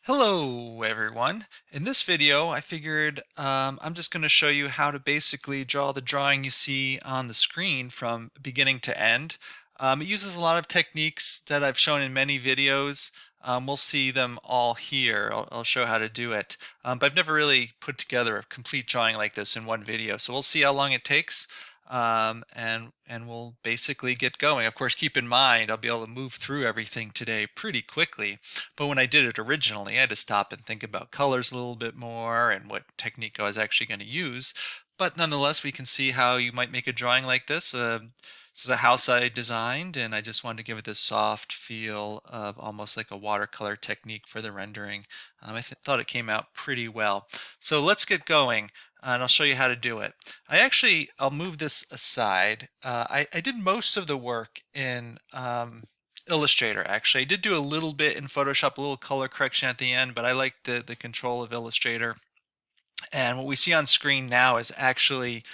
Hello everyone. In this video I figured I'm just going to show you how to basically draw the drawing you see on the screen from beginning to end. It uses a lot of techniques that I've shown in many videos. We'll see them all here. I'll show how to do it. But I've never really put together a complete drawing like this in one video. So we'll see how long it takes. And we'll basically get going. Of course, keep in mind I'll be able to move through everything today pretty quickly. But when I did it originally, I had to stop and think about colors a little bit more and what technique I was actually going to use. But nonetheless, we can see how you might make a drawing like this. This is a house I designed, and I just wanted to give it this soft feel of almost like a watercolor technique for the rendering. I thought it came out pretty well. So let's get going, and I'll show you how to do it. I'll move this aside. I did most of the work in Illustrator, actually. I did do a little bit in Photoshop, a little color correction at the end, but I like the control of Illustrator. And what we see on screen now is actually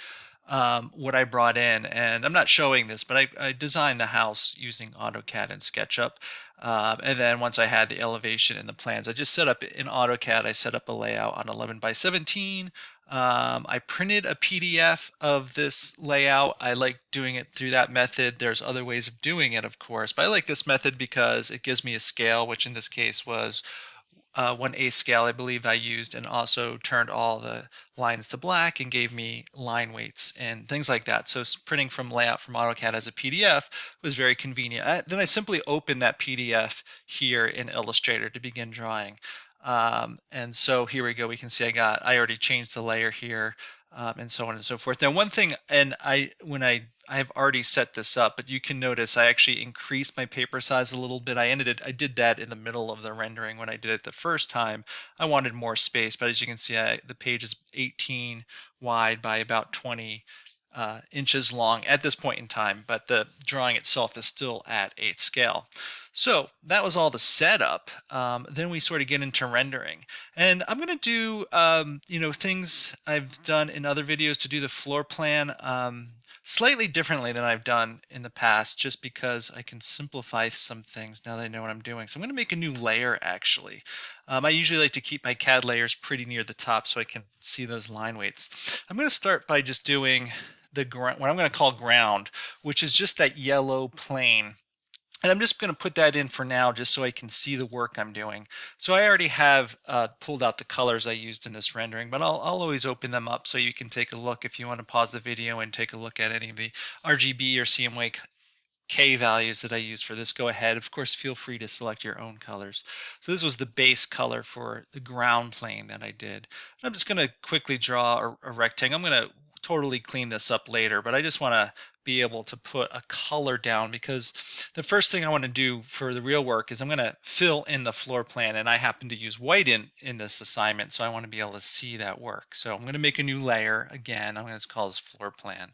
what I brought in. And I'm not showing this, but I designed the house using AutoCAD and SketchUp. And then once I had the elevation and the plans, I just set up in AutoCAD, I set up a layout on 11 by 17. I printed a PDF of this layout. I like doing it through that method. There's other ways of doing it, of course, but I like this method because it gives me a scale, which in this case was 1/8 scale, I believe I used, and also turned all the lines to black and gave me line weights and things like that. So printing from layout from AutoCAD as a PDF was very convenient. Then I simply opened that PDF here in Illustrator to begin drawing. And so here we go. We can see I already changed the layer here, and so on and so forth. Now, one thing, and I have already set this up, but you can notice I actually increased my paper size a little bit. I did that in the middle of the rendering when I did it the first time. I wanted more space, but as you can see, the page is 18 wide by about 20 inches long at this point in time, but the drawing itself is still at 8 scale. So that was all the setup. Then we sort of get into rendering, and I'm going to do things I've done in other videos to do the floor plan slightly differently than I've done in the past, just because I can simplify some things now that I know what I'm doing. So I'm going to make a new layer actually. I usually like to keep my CAD layers pretty near the top so I can see those line weights. I'm going to start by just doing what I'm going to call ground, which is just that yellow plane. And I'm just going to put that in for now just so I can see the work I'm doing. So I already have pulled out the colors I used in this rendering, but I'll always open them up so you can take a look if you want to pause the video and take a look at any of the RGB or CMYK values that I use for this. Go ahead. Of course, feel free to select your own colors. So this was the base color for the ground plane that I did. And I'm just going to quickly draw a rectangle. I'm going to totally clean this up later, but I just want to be able to put a color down because the first thing I want to do for the real work is I'm going to fill in the floor plan, and I happen to use white in this assignment, so I want to be able to see that work. So I'm going to make a new layer again. I'm going to call this floor plan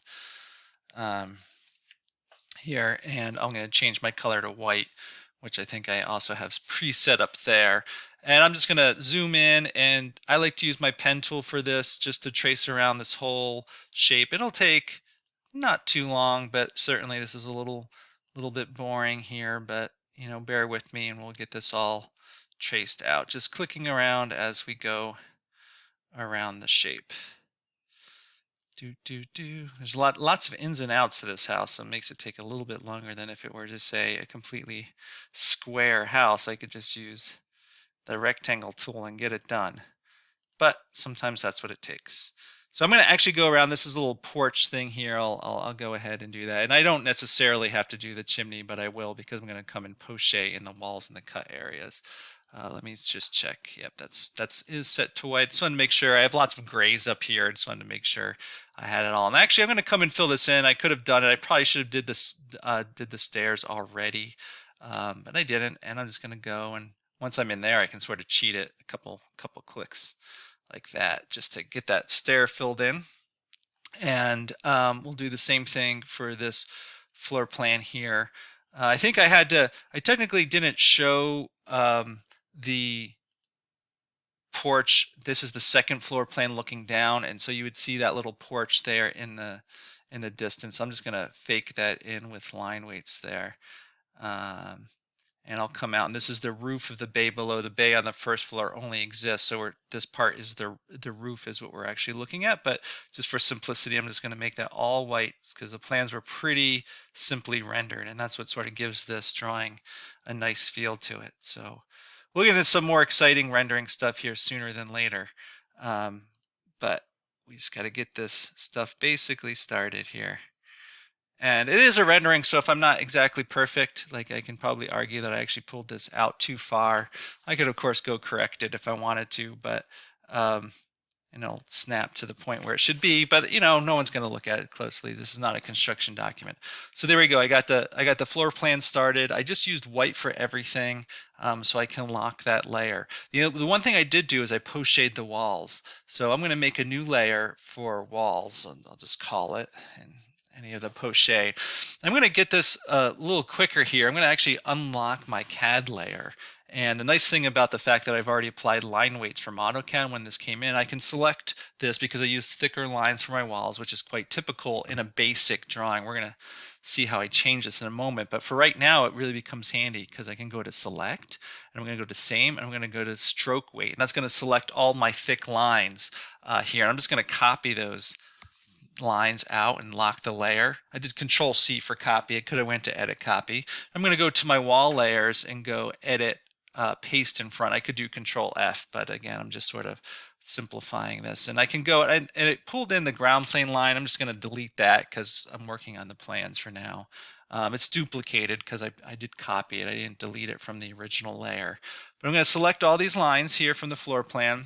here, and I'm going to change my color to white, which I think I also have preset up there. And I'm just going to zoom in, and I like to use my pen tool for this just to trace around this whole shape. It'll take not too long, but certainly this is a little bit boring here, but bear with me and we'll get this all traced out. Just clicking around as we go around the shape. There's lots of ins and outs to this house, so it makes it take a little bit longer than if it were just say a completely square house. I could just use the rectangle tool and get it done. But sometimes that's what it takes. So I'm going to actually go around. This is a little porch thing here. I'll go ahead and do that. And I don't necessarily have to do the chimney, but I will because I'm going to come and poche in the walls and the cut areas. Let me just check. Yep, that's set to white. Just wanted to make sure. I have lots of grays up here. I just wanted to make sure I had it all. And actually, I'm going to come and fill this in. I could have done it. I probably should have did the stairs already, but I didn't. And I'm just going to go, and once I'm in there, I can sort of cheat it a couple clicks like that just to get that stair filled in. And we'll do the same thing for this floor plan here. I think I technically didn't show the porch. This is the second floor plan looking down, and so you would see that little porch there in the distance. I'm just going to fake that in with line weights there. and I'll come out, and this is the roof of the bay below. The bay on the first floor only exists, so this part is the roof is what we're actually looking at, but just for simplicity, I'm just going to make that all white because the plans were pretty simply rendered, and that's what sort of gives this drawing a nice feel to it. So we'll get into some more exciting rendering stuff here sooner than later, but we just got to get this stuff basically started here. And it is a rendering, so if I'm not exactly perfect, like I can probably argue that I actually pulled this out too far. I could, of course, go correct it if I wanted to, but and it'll snap to the point where it should be. But no one's going to look at it closely. This is not a construction document. So there we go. I got the floor plan started. I just used white for everything, so I can lock that layer. The one thing I did do is I post-shade the walls. So I'm going to make a new layer for walls, and I'll just call it. And any of the post-shade. I'm going to get this a little quicker here. I'm going to actually unlock my CAD layer. And the nice thing about the fact that I've already applied line weights from AutoCAD when this came in, I can select this because I used thicker lines for my walls, which is quite typical in a basic drawing. We're going to see how I change this in a moment. But for right now, it really becomes handy because I can go to select, and I'm going to go to same, and I'm going to go to stroke weight. And that's going to select all my thick lines here. And I'm just going to copy those lines out and lock the layer. I did Control C for copy. I could have went to edit copy. I'm going to go to my wall layers and go edit paste in front. I could do Control F, but again, I'm just sort of simplifying this. And I can go, and it pulled in the ground plane line. I'm just going to delete that because I'm working on the plans for now. It's duplicated because I did copy it. I didn't delete it from the original layer. But I'm going to select all these lines here from the floor plan.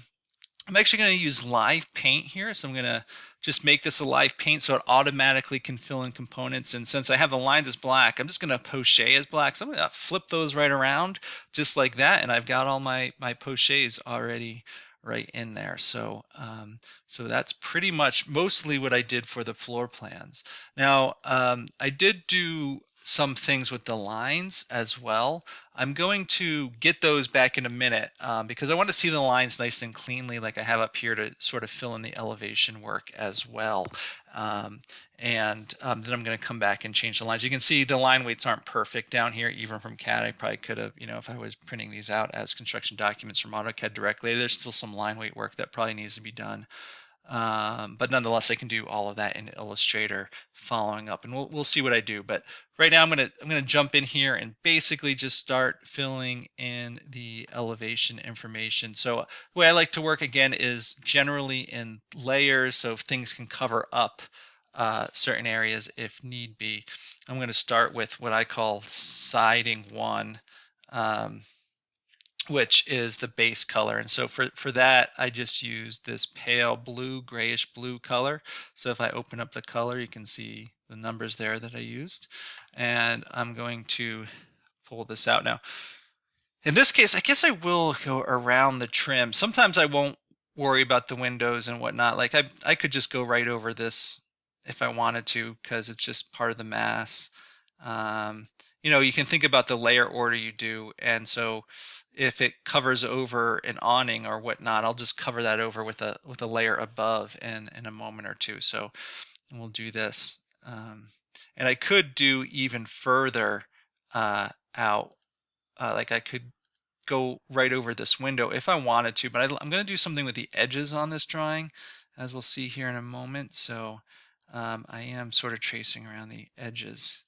I'm actually going to use live paint here, so I'm going to just make this a live paint so it automatically can fill in components. And since I have the lines as black, I'm just going to post-shade as black. So I'm going to flip those right around just like that, and I've got all my post-shades already right in there. So so that's pretty much mostly what I did for the floor plans. Now I did do some things with the lines as well. I'm going to get those back in a minute because I want to see the lines nice and cleanly like I have up here to sort of fill in the elevation work as well. Then I'm going to come back and change the lines. You can see the line weights aren't perfect down here, even from CAD. I probably could have, if I was printing these out as construction documents from AutoCAD directly, there's still some line weight work that probably needs to be done. But nonetheless, I can do all of that in Illustrator following up, and we'll see what I do. But right now, I'm gonna jump in here and basically just start filling in the elevation information. So the way I like to work again is generally in layers, so things can cover up certain areas if need be. I'm going to start with what I call siding 1. Which is the base color. And so for that, I just used this pale blue, grayish blue color. So if I open up the color, you can see the numbers there that I used. And I'm going to pull this out now. In this case, I guess I will go around the trim. Sometimes I won't worry about the windows and whatnot. Like I could just go right over this if I wanted to, because it's just part of the mass. You can think about the layer order you do, and so if it covers over an awning or whatnot, I'll just cover that over with a layer above in a moment or two. So we'll do this, and I could do even further out, like I could go right over this window if I wanted to, but I'm going to do something with the edges on this drawing, as we'll see here in a moment. So I am sort of tracing around the edges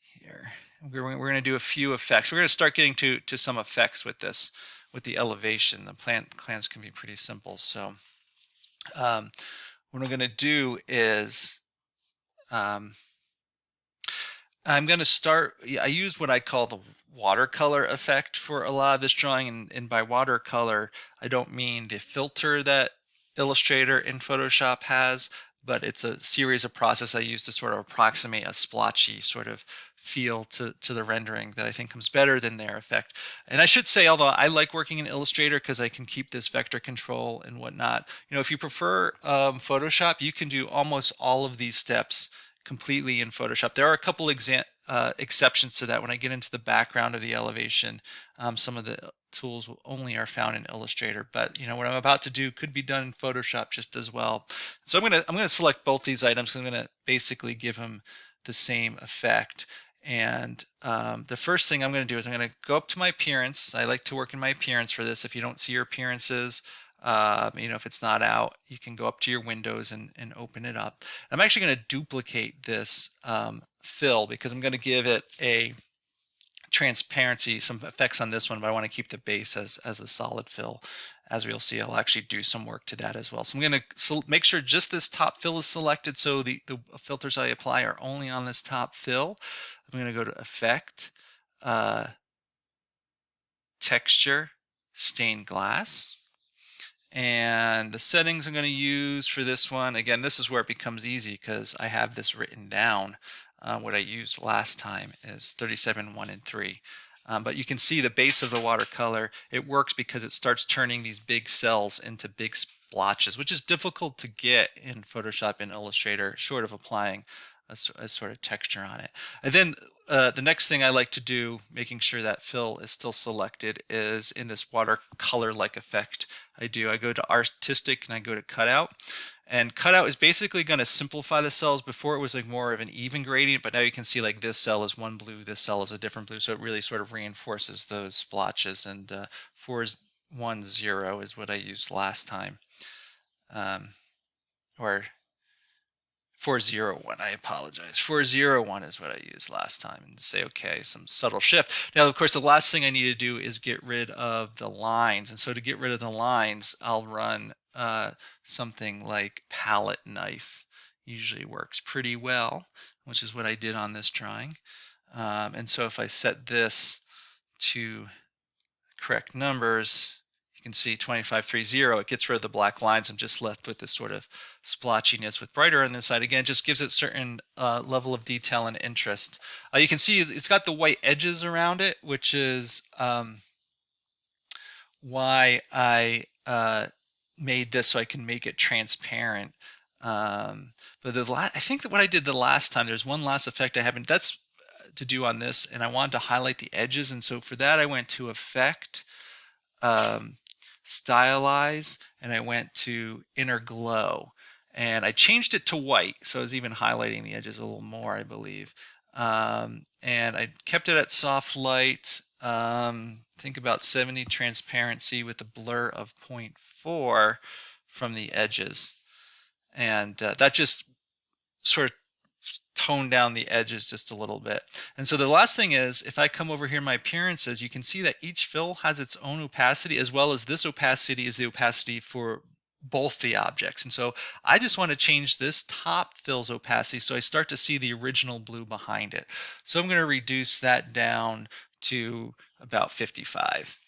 here. We're going to do a few effects. We're going to start getting to some effects with this, with the elevation. The plans can be pretty simple. So what we're going to do is I'm going to start, I use what I call the watercolor effect for a lot of this drawing. And by watercolor, I don't mean the filter that Illustrator in Photoshop has, but it's a series of processes I use to sort of approximate a splotchy sort of feel to the rendering that I think comes better than their effect. And I should say, although I like working in Illustrator because I can keep this vector control and whatnot, if you prefer Photoshop, you can do almost all of these steps completely in Photoshop. There are a couple exceptions to that. When I get into the background of the elevation, some of the tools only are found in Illustrator, but what I'm about to do could be done in Photoshop just as well. So I'm gonna select both these items because I'm gonna basically give them the same effect. And the first thing I'm going to do is I'm going to go up to my appearance. I like to work in my appearance for this. If you don't see your appearances, if it's not out, you can go up to your windows and open it up. I'm actually going to duplicate this fill because I'm going to give it a transparency, some effects on this one, but I want to keep the base as a solid fill. As we'll see, I'll actually do some work to that as well. So I'm going to make sure just this top fill is selected, so the filters I apply are only on this top fill. I'm going to go to Effect, Texture, Stained Glass. And the settings I'm going to use for this one, again, this is where it becomes easy because I have this written down. What I used last time is 37, 1, and 3. But you can see the base of the watercolor, it works because it starts turning these big cells into big splotches, which is difficult to get in Photoshop and Illustrator, short of applying a sort of texture on it. And then the next thing I like to do, making sure that fill is still selected, is in this watercolor-like effect I go to Artistic and I go to Cutout. And Cutout is basically going to simplify the cells. Before it was like more of an even gradient, but now you can see like this cell is one blue, this cell is a different blue, so it really sort of reinforces those splotches. And 410 is what I used last time. Or 401, I apologize. 401 is what I used last time, and say okay, some subtle shift. Now, of course, the last thing I need to do is get rid of the lines. And so to get rid of the lines, I'll run something like palette knife. Usually works pretty well, which is what I did on this drawing. And so if I set this to correct numbers, you can see 2530, it gets rid of the black lines. I'm just left with this sort of splotchiness with brighter on this side. Again, just gives it certain level of detail and interest. You can see it's got the white edges around it, which is why I made this, so I can make it transparent. But I think that what I did the last time, there's one last effect I haven't, that's to do on this, and I wanted to highlight the edges. And so for that, I went to Effect, Stylize, and I went to Inner Glow, and I changed it to white, so I was even highlighting the edges a little more, I believe. And I kept it at soft light, think about 70 transparency with a blur of 0.4 from the edges, and that just sort of tone down the edges just a little bit. And so the last thing is, if I come over here in my appearances, you can see that each fill has its own opacity, as well as this opacity is the opacity for both the objects. And so I just want to change this top fill's opacity so I start to see the original blue behind it. So I'm going to reduce that down to about 55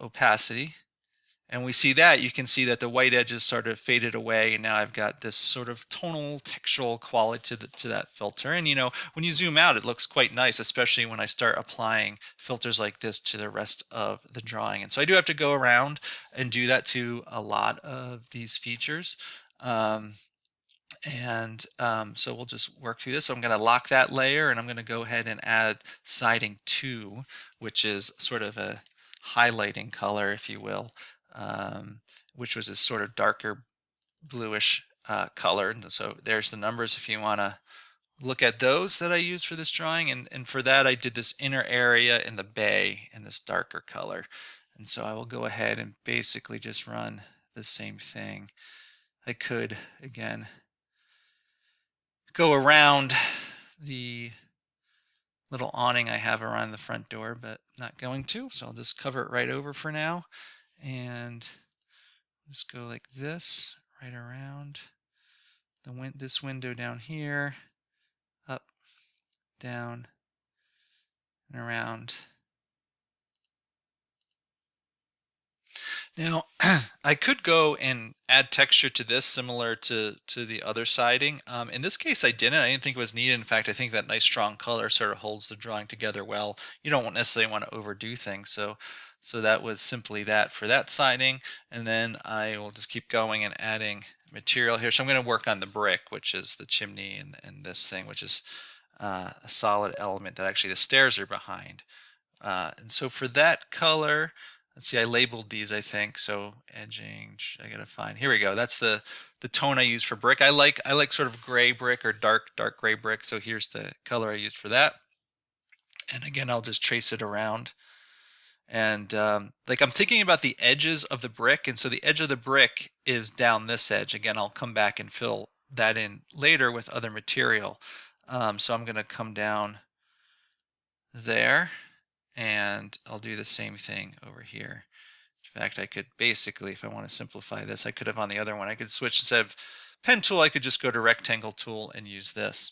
opacity. And we see that, you can see that the white edges sort of faded away, and now I've got this sort of tonal, textural quality to that filter. And when you zoom out, it looks quite nice, especially when I start applying filters like this to the rest of the drawing. And so I do have to go around and do that to a lot of these features. So we'll just work through this. So I'm going to lock that layer, and I'm going to go ahead and add siding 2, which is sort of a highlighting color, if you will. Which was a sort of darker bluish color. And so there's the numbers if you want to look at those that I used for this drawing. And for that, I did this inner area in the bay in this darker color. And so I will go ahead and basically just run the same thing. I could, again, go around the little awning I have around the front door, but not going to. So I'll just cover it right over for now. And just go like this, right around this window down here, up, down, and around. Now, I could go and add texture to this similar to the other siding. In this case, I didn't. I didn't think it was needed. In fact, I think that nice strong color sort of holds the drawing together well. You don't necessarily want to overdo things. So that was simply that for that siding. And then I will just keep going and adding material here. So I'm going to work on the brick, which is the chimney, and this thing, which is a solid element that actually the stairs are behind. And so for that color, let's see, I labeled these, I think. So edging, I gotta find, here we go. That's the tone I use for brick. I like sort of gray brick or dark gray brick. So here's the color I used for that. And again, I'll just trace it around. And like I'm thinking about the edges of the brick, and so the edge of the brick is down this edge. Again, I'll come back and fill that in later with other material. So I'm going to come down there, and I'll do the same thing over here. In fact, I could basically, if I want to simplify this, I could have on the other one, I could switch instead of pen tool, I could just go to rectangle tool and use this.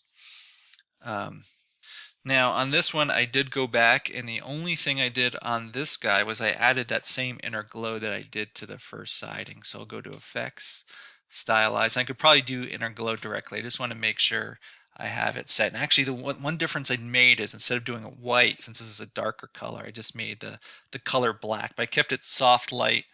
Now on this one I did go back, and the only thing I did on this guy was I added that same inner glow that I did to the first siding. So I'll go to Effects, Stylize. I could probably do inner glow directly. I just want to make sure I have it set. And actually the one difference I made is instead of doing it white, since this is a darker color, I just made the color black. But I kept it soft light,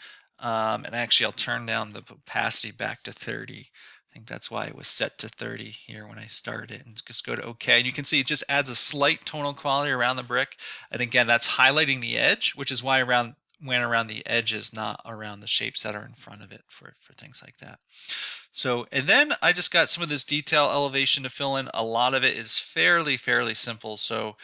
and actually I'll turn down the opacity back to 30. I think that's why it was set to 30 here when I started it, and just go to OK. And you can see it just adds a slight tonal quality around the brick. And again, that's highlighting the edge, which is why I went around the edges, not around the shapes that are in front of it for things like that. So, and then I just got some of this detail elevation to fill in. A lot of it is fairly simple. So,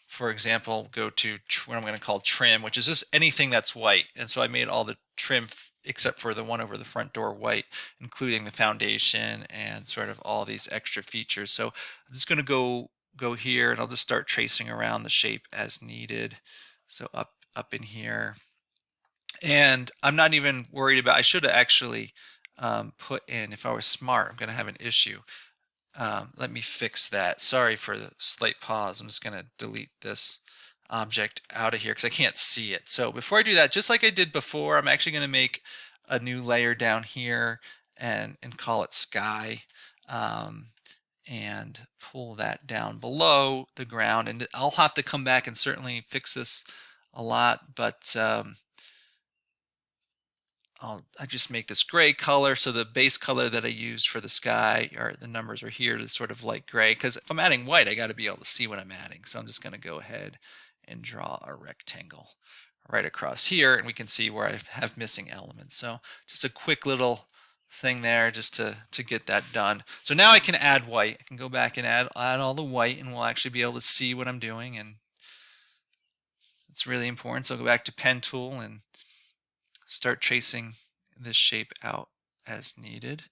for example, go to what I'm going to call trim, which is just anything that's white. And so I made all the trim except for the one over the front door white, including the foundation and sort of all these extra features. So I'm just going to go here, and I'll just start tracing around the shape as needed. So up in here. And I'm not even worried about, I should have actually put in, if I was smart, I'm going to have an issue. Let me fix that. Sorry for the slight pause. I'm just going to delete this object out of here because I can't see it. So before I do that, just like I did before, I'm actually going to make a new layer down here and call it sky, and pull that down below the ground. And I'll have to come back and certainly fix this a lot, but I just make this gray color. So the base color that I used for the sky, or the numbers are here, to sort of light gray, because if I'm adding white, I got to be able to see what I'm adding. So I'm just going to go ahead and draw a rectangle right across here, and we can see where I have missing elements. So just a quick little thing there just to get that done. So now I can add white. I can go back and add all the white, and we'll actually be able to see what I'm doing, and it's really important. So I'll go back to pen tool and start tracing this shape out as needed.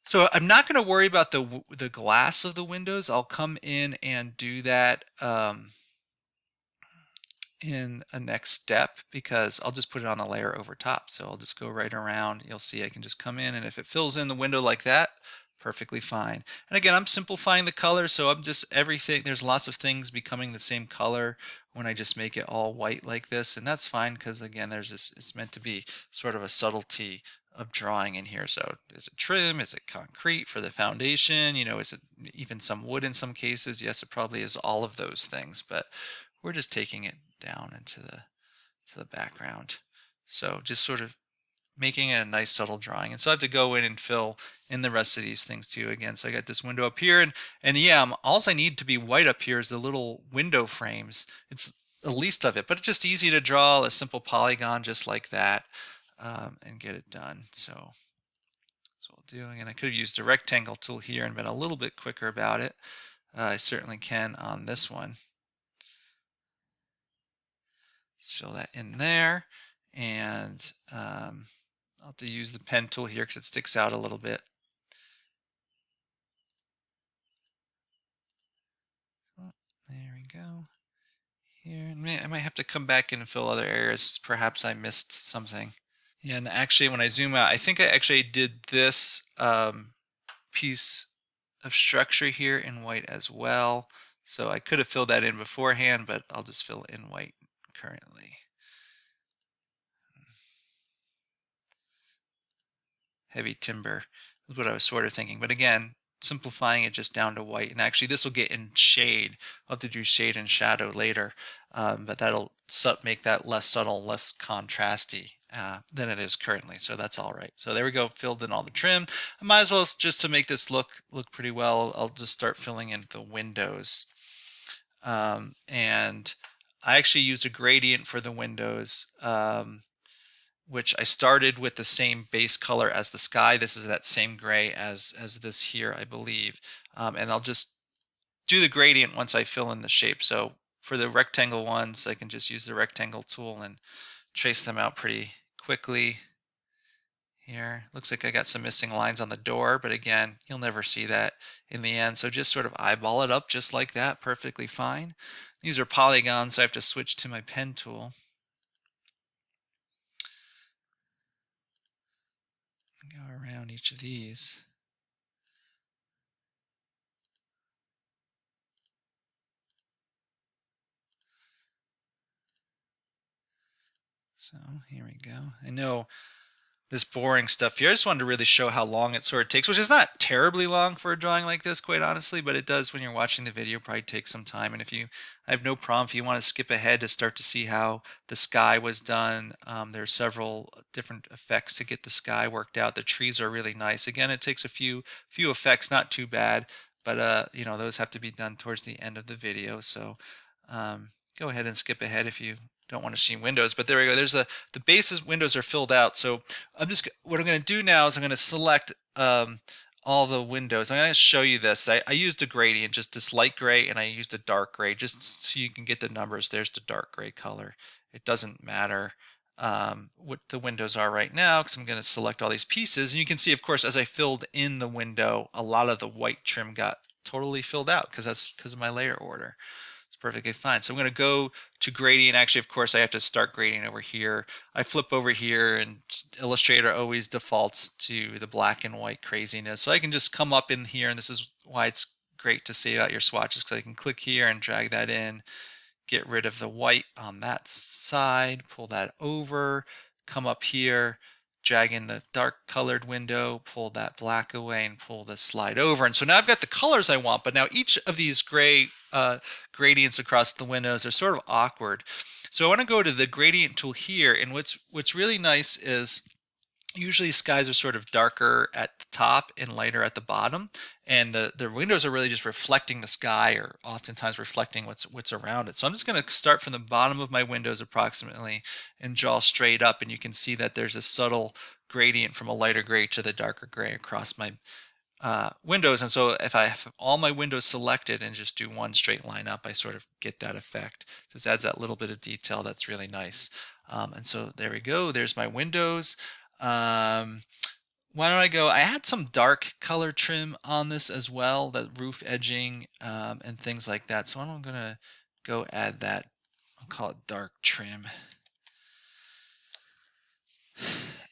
So I'm not going to worry about the glass of the windows. I'll come in and do that in a next step, because I'll just put it on a layer over top. So I'll just go right around. You'll see I can just come in, and if it fills in the window like that, perfectly fine. And again, I'm simplifying the color, so I'm just there's lots of things becoming the same color when I just make it all white like this, and that's fine, because again, there's this, it's meant to be sort of a subtlety of drawing in here. So is it trim? Is it concrete for the foundation? You know, is it even some wood in some cases? Yes, it probably is all of those things, but we're just taking it down into the background. So just sort of making it a nice subtle drawing. And so I have to go in and fill in the rest of these things too. Again, so I got this window up here, and yeah, all I need to be white up here is the little window frames. It's the least of it, but it's just easy to draw a simple polygon just like that, and get it done. So that's what we'll do. And I could have used the rectangle tool here and been a little bit quicker about it. I certainly can on this one. Let's fill that in there, and I'll have to use the pen tool here because it sticks out a little bit. Oh, there we go. Here, I might have to come back in and fill other areas. Perhaps I missed something. Yeah, and actually when I zoom out, I think I actually did this piece of structure here in white as well. So I could have filled that in beforehand, but I'll just fill it in white currently. Heavy timber is what I was sort of thinking. But again, simplifying it just down to white. And actually this will get in shade. I'll have to do shade and shadow later, but that'll make that less subtle, less contrasty than it is currently. So that's all right. So there we go, filled in all the trim. I might as well, just to make this look pretty well, I'll just start filling in the windows. And I actually used a gradient for the windows, which I started with the same base color as the sky. This is that same gray as this here, I believe. And I'll just do the gradient once I fill in the shape. So for the rectangle ones, I can just use the rectangle tool and trace them out pretty quickly. Here, looks like I got some missing lines on the door, but again, you'll never see that in the end. So just sort of eyeball it up just like that, perfectly fine. These are polygons, so I have to switch to my pen tool. Go around each of these. So here we go. I know this boring stuff here. I just wanted to really show how long it sort of takes, which is not terribly long for a drawing like this, quite honestly, but it does when you're watching the video probably take some time. And I have no problem if you want to skip ahead to start to see how the sky was done. There are several different effects to get the sky worked out. The trees are really nice. Again, it takes a few effects, not too bad, but you know, those have to be done towards the end of the video. So go ahead and skip ahead if you don't want to see windows. But there we go. There's the bases windows are filled out. So what I'm going to do now is I'm going to select all the windows. I'm going to show you this. I used a gradient, just this light gray, and I used a dark gray, just so you can get the numbers. There's the dark gray color. It doesn't matter what the windows are right now, because I'm going to select all these pieces. And you can see, of course, as I filled in the window, a lot of the white trim got totally filled out, because that's because of my layer order. Perfectly fine. So I'm going to go to gradient. Actually, of course, I have to start gradient over here. I flip over here, and Illustrator always defaults to the black and white craziness. So I can just come up in here, and this is why it's great to save out your swatches, because I can click here and drag that in, get rid of the white on that side, pull that over, come up here, drag in the dark colored window, pull that black away, and pull this slide over. And so now I've got the colors I want, but now each of these gray gradients across the windows are sort of awkward. So I want to go to the gradient tool here, and what's really nice is usually skies are sort of darker at the top and lighter at the bottom, and the windows are really just reflecting the sky, or oftentimes reflecting what's around it. So I'm just going to start from the bottom of my windows approximately and draw straight up, and you can see that there's a subtle gradient from a lighter gray to the darker gray across my windows. And so if I have all my windows selected and just do one straight line up, I sort of get that effect. This adds that little bit of detail that's really nice. And so there we go. There's my windows. Why don't I go? I had some dark color trim on this as well, the roof edging and things like that. So I'm going to go add that. I'll call it dark trim.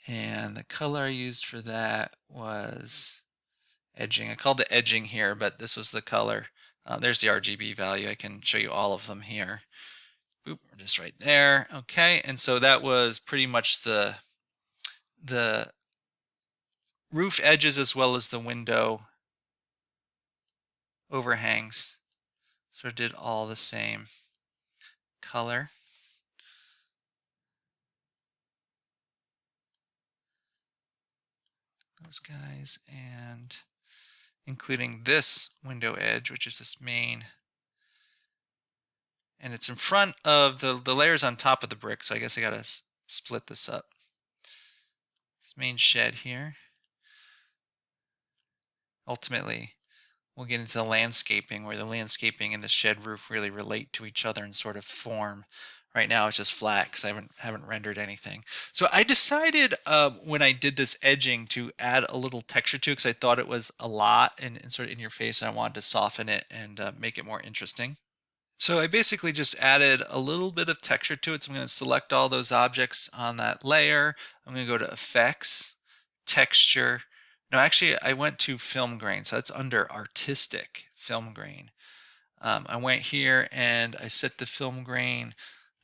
And the color I used for that was edging. I called it edging here, but this was the color. There's the RGB value. I can show you all of them here. Boop, just right there. Okay, and so that was pretty much the roof edges as well as the window overhangs. So I did all the same color. Those guys, and including this window edge, which is this main, and it's in front of the layers on top of the brick, so I guess I gotta split this up. This main shed here. Ultimately, we'll get into the landscaping, where the landscaping and the shed roof really relate to each other and sort of form. Right now it's just flat because I haven't rendered anything. So I decided when I did this edging to add a little texture to it, because I thought it was a lot and sort of in your face, and I wanted to soften it and make it more interesting. So I basically just added a little bit of texture to it. So I'm going to select all those objects on that layer. I'm going to go to Effects, Texture. No, actually, I went to Film Grain. So that's under Artistic, Film Grain. I went here and I set the film grain,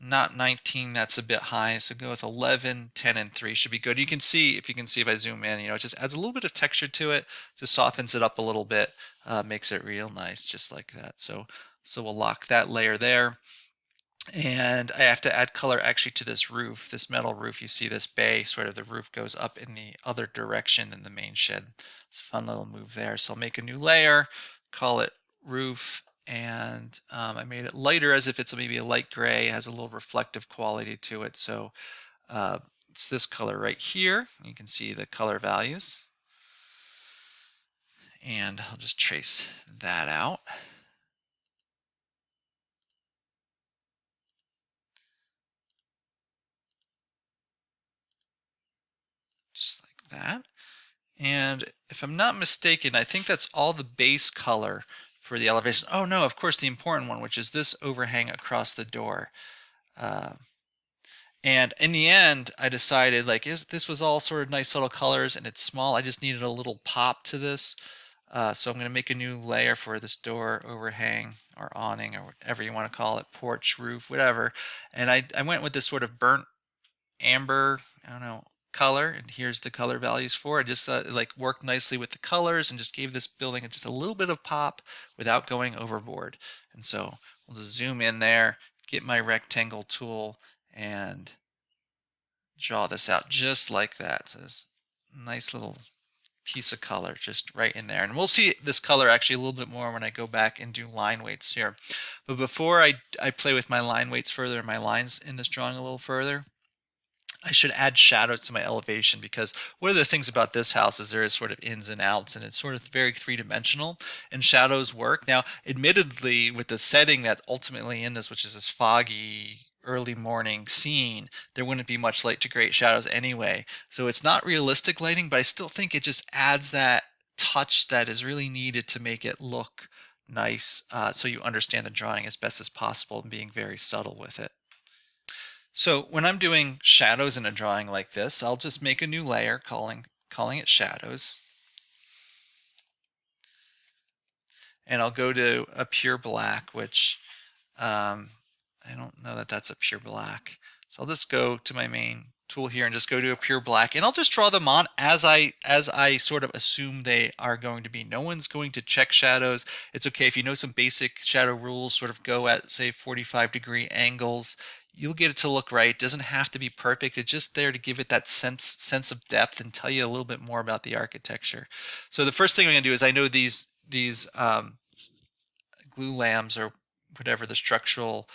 not 19, that's a bit high. So go with 11, 10, and 3 should be good. You can see, if I zoom in, it just adds a little bit of texture to it, just softens it up a little bit, makes it real nice, just like that. So we'll lock that layer there. And I have to add color actually to this roof, this metal roof. You see this bay, sort of the roof goes up in the other direction than the main shed. It's a fun little move there. So I'll make a new layer, call it roof, and I made it lighter as if it's maybe a light gray. It has a little reflective quality to it. So it's this color right here. You can see the color values. And I'll just trace that out. that. And if I'm not mistaken, I think that's all the base color for the elevation. Oh no, of course the important one, which is this overhang across the door. Uh, and in the end, I decided like this was all sort of nice subtle colors and it's small. I just needed a little pop to this. So I'm going to make a new layer for this door overhang or awning or whatever you want to call it, porch, roof, whatever. And I went with this sort of burnt amber, I don't know, color, and here's the color values for it. Just it like worked nicely with the colors and just gave this building just a little bit of pop without going overboard. And so we'll just zoom in there, get my rectangle tool, and draw this out just like that. So this nice little piece of color just right in there. And we'll see this color actually a little bit more when I go back and do line weights here. But before I play with my line weights further and my lines in this drawing a little further, I should add shadows to my elevation, because one of the things about this house is there is sort of ins and outs and it's sort of very three-dimensional, and shadows work. Now, admittedly, with the setting that's ultimately in this, which is this foggy early morning scene, there wouldn't be much light to create shadows anyway. So it's not realistic lighting, but I still think it just adds that touch that is really needed to make it look nice, so you understand the drawing as best as possible and being very subtle with it. So when I'm doing shadows in a drawing like this, I'll just make a new layer calling it shadows. And I'll go to a pure black, which I don't know that that's a pure black. So I'll just go to my main tool here and just go to a pure black, and I'll just draw them on as I sort of assume they are going to be. No one's going to check shadows. It's okay if you know some basic shadow rules, sort of go at say 45-degree angles. You'll get it to look right. It doesn't have to be perfect. It's just there to give it that sense of depth and tell you a little bit more about the architecture. So the first thing I'm going to do is, I know these glue lambs or whatever the structural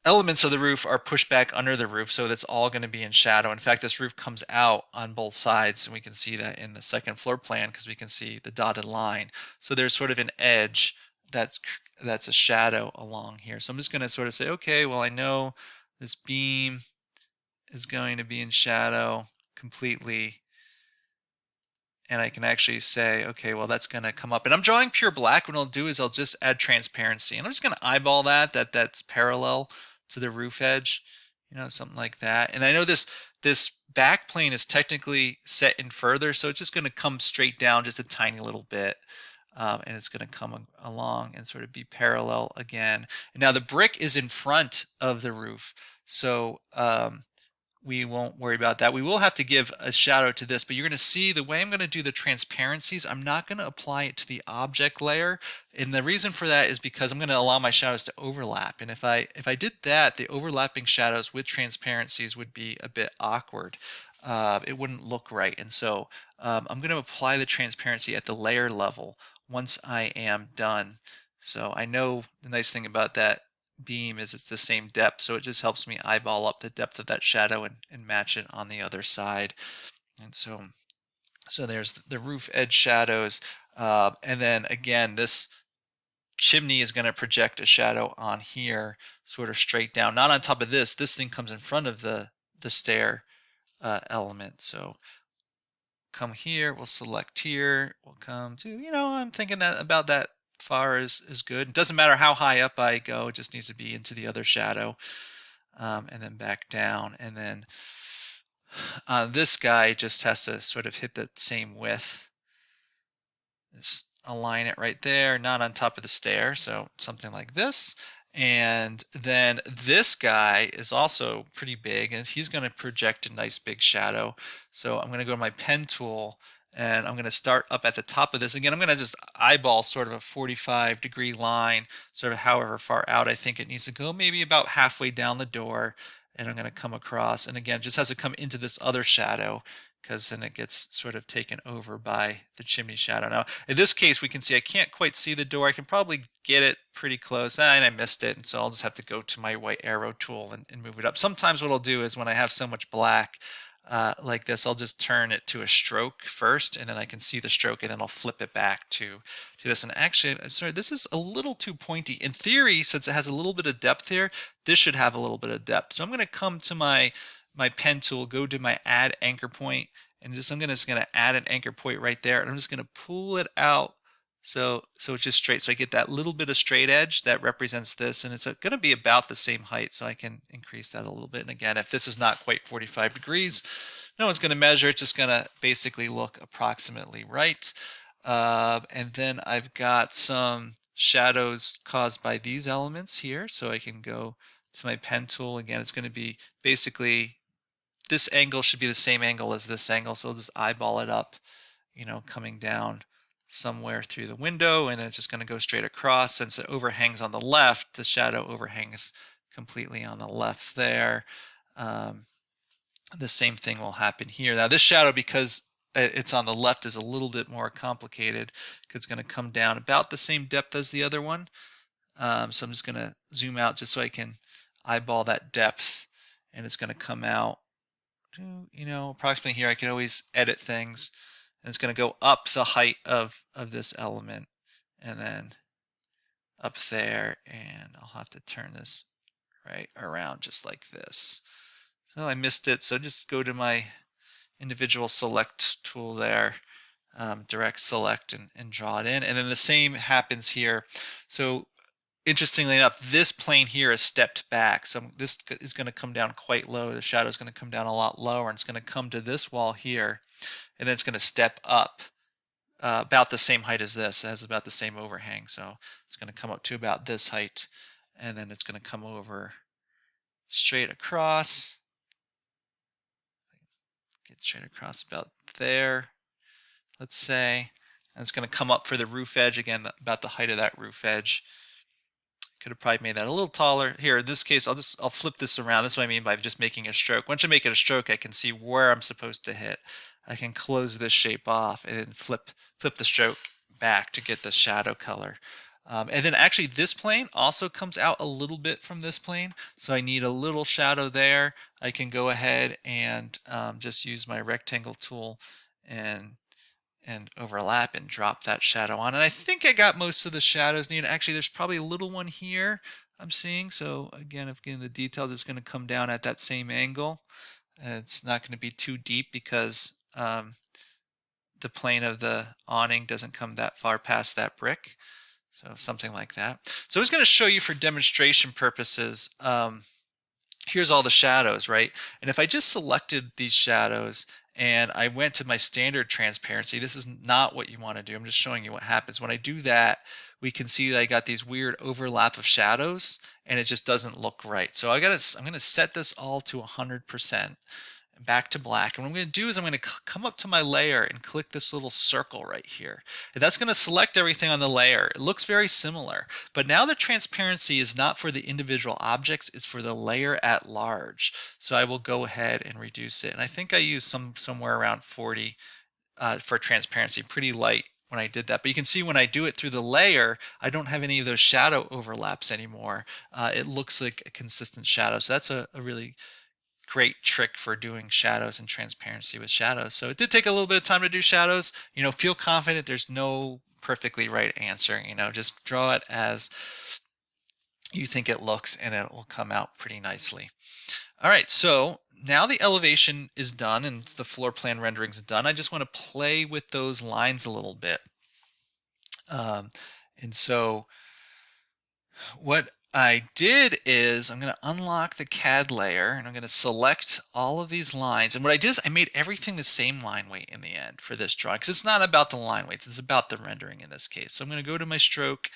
elements of the roof are pushed back under the roof, so that's all going to be in shadow. In fact, this roof comes out on both sides, and we can see that in the second floor plan because we can see the dotted line. So there's sort of an edge that's a shadow along here. So I'm just going to sort of say, okay, well, I know this beam is going to be in shadow completely, and I can actually say, okay, well, that's going to come up. And I'm drawing pure black. What I'll do is I'll just add transparency, and I'm just going to eyeball that's parallel to the roof edge, something like that. And I know this back plane is technically set in further, so it's just going to come straight down just a tiny little bit. And it's going to come along and sort of be parallel again. And now the brick is in front of the roof, so we won't worry about that. We will have to give a shadow to this, but you're going to see the way I'm going to do the transparencies, I'm not going to apply it to the object layer. And the reason for that is because I'm going to allow my shadows to overlap. And if I did that, the overlapping shadows with transparencies would be a bit awkward. It wouldn't look right. And so I'm going to apply the transparency at the layer level once I am done. So I know the nice thing about that beam is it's the same depth, so it just helps me eyeball up the depth of that shadow and match it on the other side. And so there's the roof edge shadows, and then again this chimney is going to project a shadow on here sort of straight down, not on top of this thing comes in front of the stair element. So come here, we'll select here, we'll come to, I'm thinking that about that far is good. It doesn't matter how high up I go, it just needs to be into the other shadow, and then back down. And then this guy just has to sort of hit the same width. Just align it right there, not on top of the stair, so something like this. And then this guy is also pretty big, and he's going to project a nice big shadow. So I'm going to go to my pen tool, and I'm going to start up at the top of this. Again, I'm going to just eyeball sort of a 45-degree line, sort of however far out I think it needs to go, maybe about halfway down the door. And I'm going to come across, and again, just has to come into this other shadow, because then it gets sort of taken over by the chimney shadow. Now, in this case, we can see I can't quite see the door. I can probably get it pretty close, and I missed it, and so I'll just have to go to my white arrow tool and move it up. Sometimes what I'll do is when I have so much black like this, I'll just turn it to a stroke first, and then I can see the stroke, and then I'll flip it back to this. And actually, sorry, this is a little too pointy. In theory, since it has a little bit of depth here, this should have a little bit of depth. So I'm going to come to my pen tool, go to my add anchor point, and I'm just gonna add an anchor point right there, and I'm just gonna pull it out so it's just straight. So I get that little bit of straight edge that represents this, and it's going to be about the same height, so I can increase that a little bit. And again, if this is not quite 45 degrees, no one's going to measure. It's just going to basically look approximately right. And then I've got some shadows caused by these elements here, so I can go to my pen tool. Again, it's going to be basically this angle should be the same angle as this angle, so I'll just eyeball it up, coming down somewhere through the window, and then it's just going to go straight across. Since it overhangs on the left, the shadow overhangs completely on the left there. The same thing will happen here. Now this shadow, because it's on the left, is a little bit more complicated because it's going to come down about the same depth as the other one. So I'm just going to zoom out just so I can eyeball that depth, and it's going to come out to, approximately here. I can always edit things, and it's going to go up the height of this element, and then up there, and I'll have to turn this right around just like this. So I missed it, so just go to my individual select tool there, direct select, and draw it in. And then the same happens here. So interestingly enough, this plane here is stepped back, so this is going to come down quite low. The shadow is going to come down a lot lower, and it's going to come to this wall here, and then it's going to step up about the same height as this. It has about the same overhang, so it's going to come up to about this height, and then it's going to come over straight across. Get straight across about there, let's say, and it's going to come up for the roof edge again, about the height of that roof edge. Could have probably made that a little taller. Here, in this case, I'll flip this around. This is what I mean by just making a stroke. Once I make it a stroke, I can see where I'm supposed to hit. I can close this shape off and then flip the stroke back to get the shadow color. And then actually this plane also comes out a little bit from this plane, so I need a little shadow there. I can go ahead and just use my rectangle tool and overlap and drop that shadow on. And I think I got most of the shadows needed. Actually, there's probably a little one here I'm seeing. So again, if getting the details, it's going to come down at that same angle. And it's not going to be too deep because the plane of the awning doesn't come that far past that brick. So something like that. So I was going to show you for demonstration purposes. Here's all the shadows, right? And if I just selected these shadows and I went to my standard transparency, this is not what you want to do. I'm just showing you what happens. When I do that, we can see that I got these weird overlap of shadows, and it just doesn't look right. So I'm going to set this all to 100%. Back to black, and what I'm going to do is I'm going to come up to my layer and click this little circle right here, and that's going to select everything on the layer. It looks very similar, but now the transparency is not for the individual objects, it's for the layer at large. So I will go ahead and reduce it, and I think I used somewhere around 40 for transparency, pretty light when I did that. But you can see when I do it through the layer, I don't have any of those shadow overlaps anymore. It looks like a consistent shadow, so that's a really great trick for doing shadows and transparency with shadows. So it did take a little bit of time to do shadows. Feel confident. There's no perfectly right answer. Just draw it as you think it looks, and it will come out pretty nicely. All right, so now the elevation is done and the floor plan rendering is done. I just want to play with those lines a little bit. And so what I did is I'm going to unlock the CAD layer, and I'm going to select all of these lines. And what I did is I made everything the same line weight in the end for this drawing, because it's not about the line weights, it's about the rendering in this case. So I'm going to go to my stroke.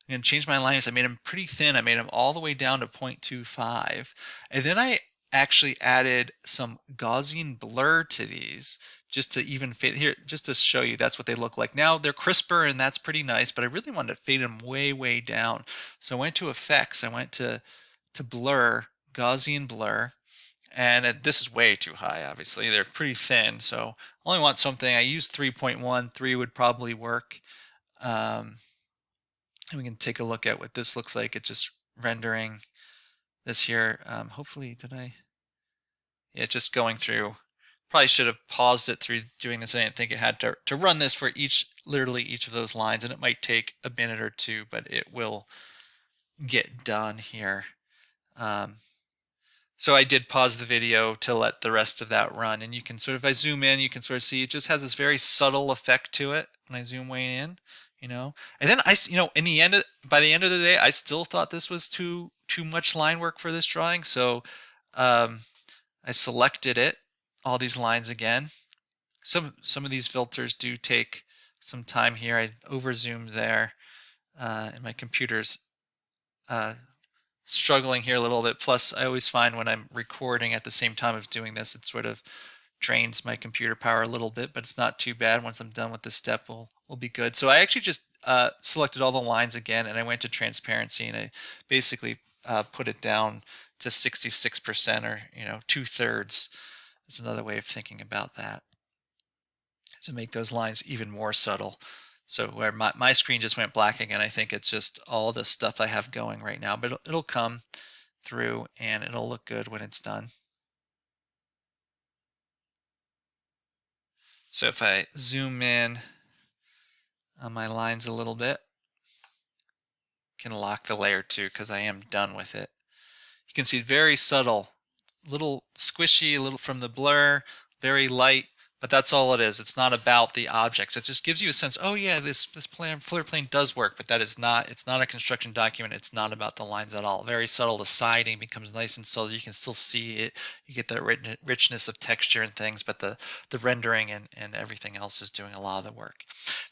I'm going to change my lines. I made them pretty thin. I made them all the way down to 0.25. And then I actually added some Gaussian blur to these just to even fade here, just to show you that's what they look like. Now they're crisper and that's pretty nice, but I really wanted to fade them way down. So I went to effects, I went to blur, Gaussian blur, and this is way too high, obviously. They're pretty thin, so I only want something. I used 3.1, 3 would probably work. And we can take a look at what this looks like. It's just rendering this here. Hopefully, yeah, just going through. Probably should have paused it through doing this. I didn't think it had to run this for literally each of those lines, and it might take a minute or two, but it will get done here. So I did pause the video to let the rest of that run, and you can sort of, if I zoom in, you can sort of see it just has this very subtle effect to it when I zoom way in, you know. And then in the end, by the end of the day, I still thought this was too much line work for this drawing, so um, I selected it, all these lines again. Some of these filters do take some time here. I over zoomed there, and my computer's uh, struggling here a little bit. Plus, I always find when I'm recording at the same time of doing this, it sort of drains my computer power a little bit, but it's not too bad. Once I'm done with this step, we'll be good. So I actually just selected all the lines again, and I went to transparency, and I basically put it down to 66%, or 2/3. That's another way of thinking about that, to make those lines even more subtle. So where my screen just went black again, I think it's just all the stuff I have going right now, but it'll come through and it'll look good when it's done. So if I zoom in on my lines a little bit, I can lock the layer too because I am done with it. You can see very subtle, little squishy, a little from the blur, very light, but that's all it is. It's not about the objects. It just gives you a sense, oh yeah, this floor plane does work, but that is not, it's not a construction document. It's not about the lines at all. Very subtle. The siding becomes nice and subtle. You can still see it. You get that richness of texture and things, but the rendering and everything else is doing a lot of the work.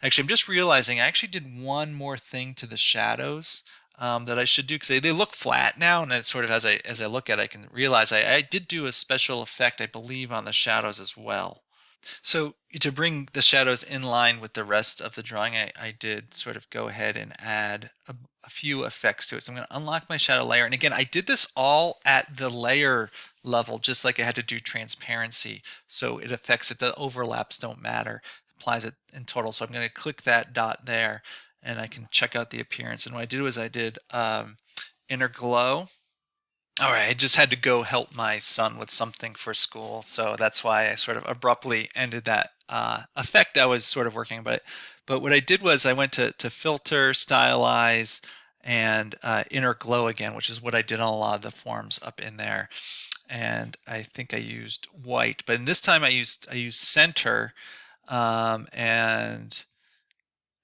Actually, I'm just realizing I actually did one more thing to the shadows that I should do, because they look flat now, and it's sort of, as I look at it, I can realize I did do a special effect, I believe, on the shadows as well. So to bring the shadows in line with the rest of the drawing, I did sort of go ahead and add a few effects to it. So I'm going to unlock my shadow layer. And again, I did this all at the layer level, just like I had to do transparency. So it affects it. The overlaps don't matter. It applies it in total. So I'm going to click that dot there, and I can check out the appearance. And what I did was I did inner glow. All right, I just had to go help my son with something for school, so that's why I sort of abruptly ended that effect I was sort of working. But what I did was I went to filter, stylize, and inner glow again, which is what I did on a lot of the forms up in there. And I think I used white, but in this time I used center, and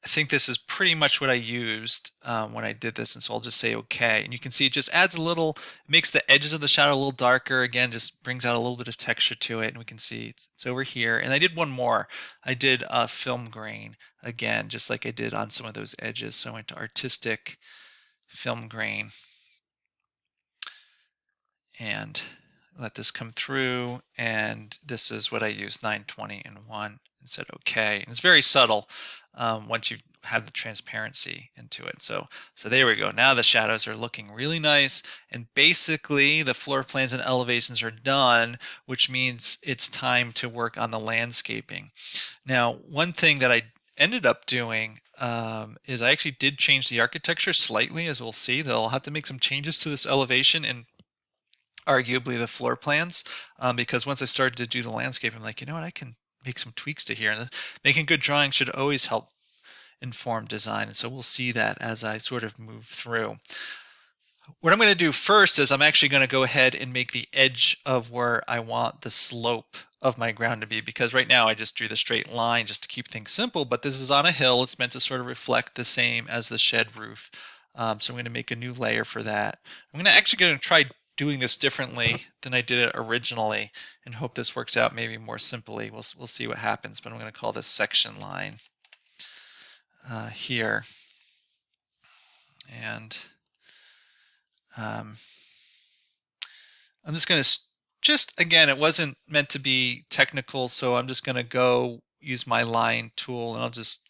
I think this is pretty much what I used when I did this, and so I'll just say okay. And you can see it just adds a little, makes the edges of the shadow a little darker. Again, just brings out a little bit of texture to it, and we can see it's over here. And I did one more. I did film grain again, just like I did on some of those edges. So I went to artistic, film grain, and let this come through. And this is what I used, 920 and 1, and said okay. And it's very subtle once you have the transparency into it. So there we go. Now the shadows are looking really nice, and basically the floor plans and elevations are done, which means it's time to work on the landscaping. Now, one thing that I ended up doing is I actually did change the architecture slightly, as we'll see. They'll have to make some changes to this elevation and arguably the floor plans, because once I started to do the landscape, I'm like, you know what, I can make some tweaks to here. And making good drawings should always help inform design, and so we'll see that as I sort of move through. What I'm going to do first is I'm actually going to go ahead and make the edge of where I want the slope of my ground to be, because right now I just drew the straight line just to keep things simple, but this is on a hill. It's meant to sort of reflect the same as the shed roof. So I'm going to make a new layer for that. I'm actually going to try doing this differently than I did it originally, and hope this works out maybe more simply. We'll see what happens, but I'm going to call this section line here. And I'm just going to, again, it wasn't meant to be technical, so I'm just going to go use my line tool, and I'll just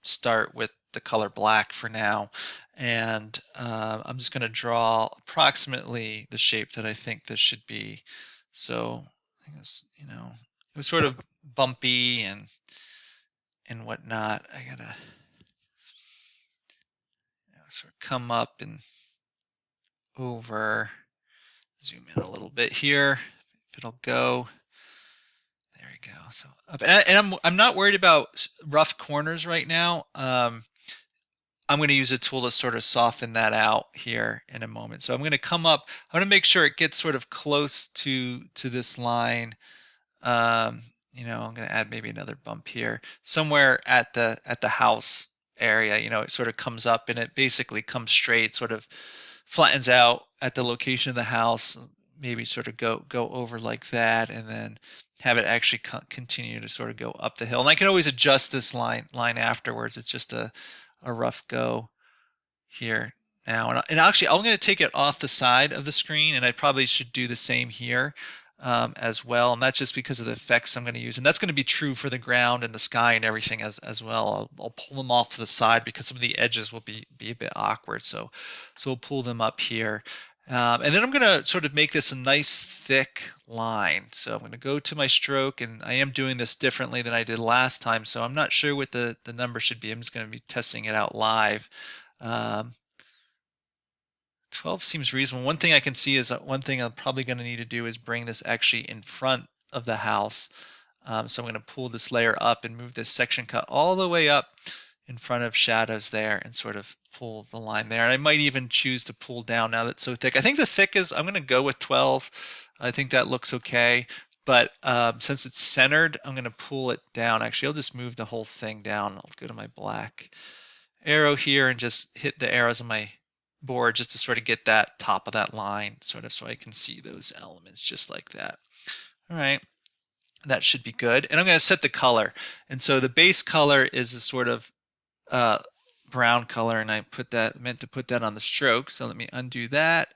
start with the color black for now. And I'm just going to draw approximately the shape that I think this should be. So I guess, it was sort of bumpy and whatnot. I gotta sort of come up and over, zoom in a little bit here, if it'll go. There we go. So up, and I'm not worried about rough corners right now. I'm going to use a tool to sort of soften that out here in a moment. So I'm going to come up, I'm going to make sure it gets sort of close to this line. You know, I'm going to add maybe another bump here, somewhere at the house area. You know, it sort of comes up and it basically comes straight, sort of flattens out at the location of the house. Maybe sort of go over like that, and then have it actually continue to sort of go up the hill. And I can always adjust this line afterwards. It's just a rough go here now. And actually, I'm going to take it off the side of the screen, and I probably should do the same here as well. And that's just because of the effects I'm going to use. And that's going to be true for the ground and the sky and everything as well. I'll pull them off to the side because some of the edges will be a bit awkward. So we'll pull them up here. And then I'm going to sort of make this a nice thick line. So I'm going to go to my stroke, and I am doing this differently than I did last time. So I'm not sure what the number should be. I'm just going to be testing it out live. 12 seems reasonable. One thing I can see is that one thing I'm probably going to need to do is bring this actually in front of the house. So I'm going to pull this layer up and move this section cut all the way up in front of shadows there and sort of pull the line there. And I might even choose to pull down now that it's so thick. I think the thick is, I'm going to go with 12. I think that looks okay. But since it's centered, I'm going to pull it down. Actually, I'll just move the whole thing down. I'll go to my black arrow here and just hit the arrows on my board just to sort of get that top of that line sort of so I can see those elements just like that. All right, that should be good. And I'm going to set the color. And so the base color is a sort of brown color, and I meant to put that on the stroke. So let me undo that,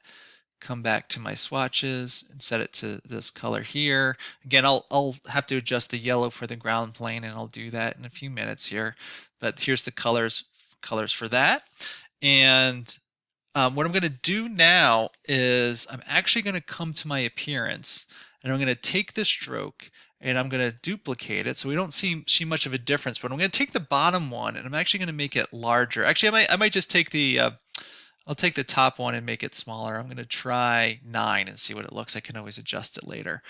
come back to my swatches and set it to this color here. Again, I'll have to adjust the yellow for the ground plane, and I'll do that in a few minutes here. But here's the colors for that. And what I'm going to do now is I'm actually going to come to my appearance, and I'm going to take the stroke and I'm going to duplicate it so we don't see much of a difference. But I'm going to take the bottom one and I'm actually going to make it larger. Actually, I might just take the I'll take the top one and make it smaller. I'm going to try 9 and see what it looks like. I can always adjust it later.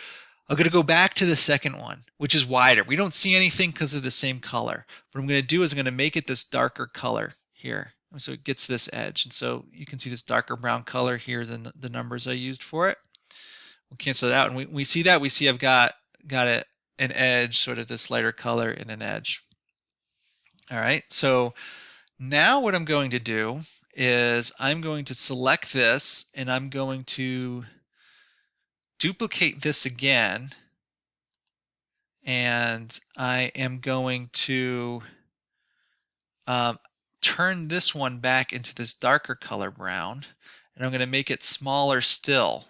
I'm going to go back to the second one, which is wider. We don't see anything because of the same color. What I'm going to do is I'm going to make it this darker color here. So it gets this edge. And so you can see this darker brown color here than the numbers I used for it. We'll cancel it out. And we see that. We see I've got an edge, sort of this lighter color and an edge. All right. So now what I'm going to do is I'm going to select this and I'm going to duplicate this again. And I am going to turn this one back into this darker color brown, and I'm going to make it smaller still,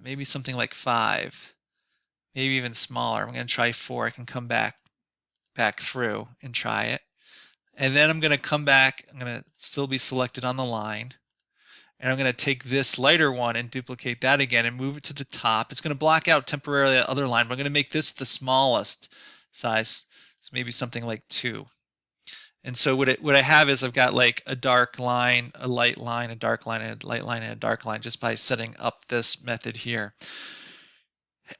maybe something like 5, maybe even smaller. I'm going to try 4. I can come back through and try it, and then I'm going to come back. I'm going to still be selected on the line, and I'm going to take this lighter one and duplicate that again and move it to the top. It's going to block out temporarily that other line, but I'm going to make this the smallest size, so maybe something like 2. And so what I have is I've got like a dark line, a light line, a dark line, and a light line, and a dark line just by setting up this method here.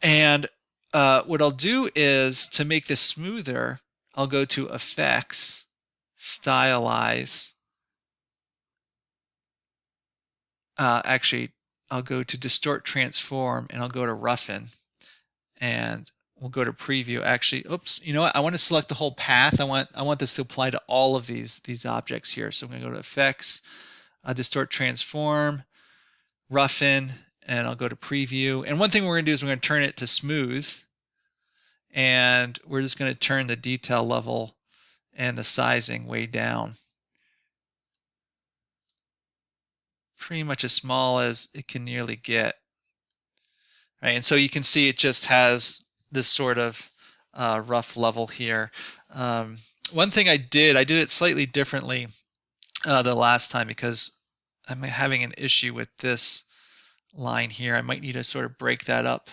And what I'll do is, to make this smoother, I'll go to Effects, Stylize. Actually, I'll go to Distort Transform, and I'll go to Roughen. And we'll go to preview. Actually, oops, you know what? I want to select the whole path. I want this to apply to all of these objects here. So I'm going to go to Effects, Distort Transform, Roughen, and I'll go to Preview. And one thing we're going to do is we're going to turn it to Smooth. And we're just going to turn the detail level and the sizing way down. Pretty much as small as it can nearly get. Right? And so you can see it just has this sort of rough level here. One thing I did it slightly differently the last time because I'm having an issue with this line here. I might need to sort of break that up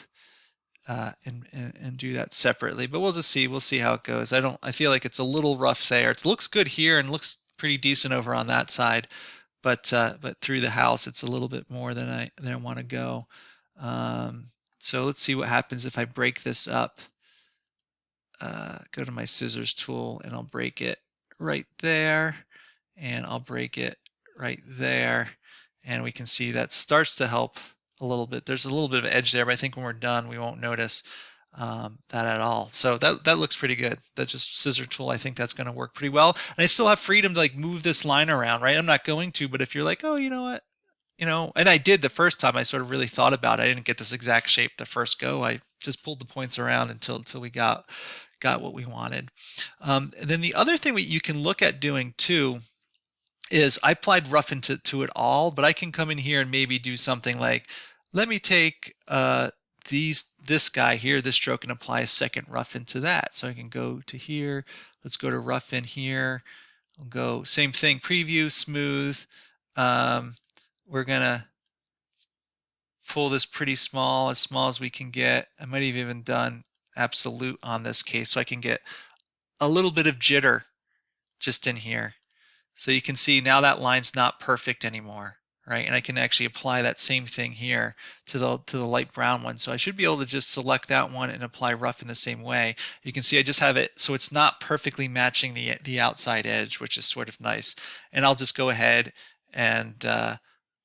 and do that separately, but we'll just see. We'll see how it goes. I feel like it's a little rough there. It looks good here and looks pretty decent over on that side, but through the house it's a little bit more than I want to go. So let's see what happens if I break this up. Go to my scissors tool and I'll break it right there. and I'll break it right there, and we can see that starts to help a little bit. There's a little bit of edge there, but I think when we're done we won't notice that at all. So that looks pretty good. That just scissor tool, I think that's going to work pretty well. And I still have freedom to like move this line around, right? I'm not going to, but if you're like, oh, you know what, and I did the first time, I sort of really thought about it. I didn't get this exact shape the first go. I just pulled the points around until we got what we wanted. And then the other thing that you can look at doing too is I applied rough to it all, but I can come in here and maybe do something like, let me take this guy here, this stroke, and apply a second rough into that. So I can go to here. Let's go to rough in here. We'll go same thing, preview, smooth. We're gonna pull this pretty small as we can get. I might have even done absolute on this case so I can get a little bit of jitter just in here. So you can see now that line's not perfect anymore, right? And I can actually apply that same thing here to the light brown one. So I should be able to just select that one and apply rough in the same way. You can see I just have it so it's not perfectly matching the outside edge, which is sort of nice. And I'll just go ahead and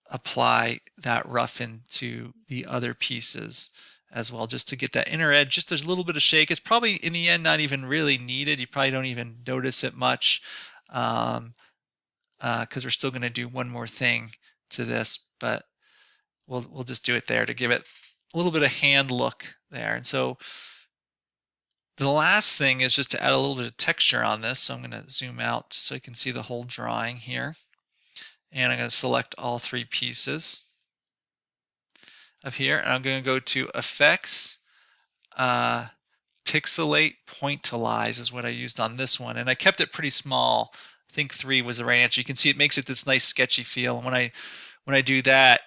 apply that rough into the other pieces as well, just to get that inner edge. Just there's a little bit of shake. It's probably in the end not even really needed. You probably don't even notice it much because we're still going to do one more thing to this, but we'll just do it there to give it a little bit of hand look there. And so the last thing is just to add a little bit of texture on this. So I'm going to zoom out just so you can see the whole drawing here. And I'm going to select all three pieces of here, and I'm going to go to Effects, Pixelate, Pointillize is what I used on this one, and I kept it pretty small. I think 3 was the right answer. You can see it makes it this nice sketchy feel, and when I do that,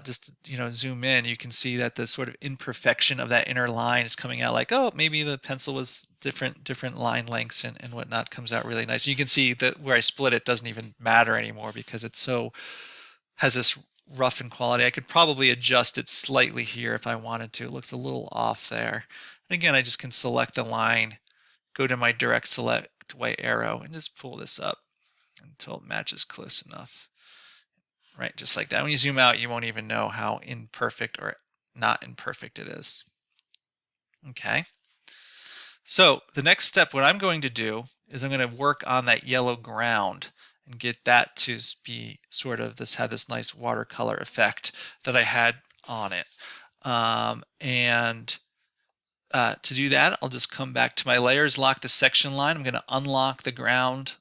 just zoom in, you can see that the sort of imperfection of that inner line is coming out like, oh, maybe the pencil was different line lengths and whatnot, comes out really nice. You can see that where I split it doesn't even matter anymore because it's has this roughened quality. I could probably adjust it slightly here if I wanted to. It looks a little off there. And again, I just can select the line, go to my direct select white arrow, and just pull this up until it matches close enough. Right, just like that. When you zoom out, you won't even know how imperfect or not imperfect it is. Okay. So the next step, what I'm going to do is I'm going to work on that yellow ground and get that to be sort of have this nice watercolor effect that I had on it. To do that, I'll just come back to my layers, lock the section line. I'm going to unlock the ground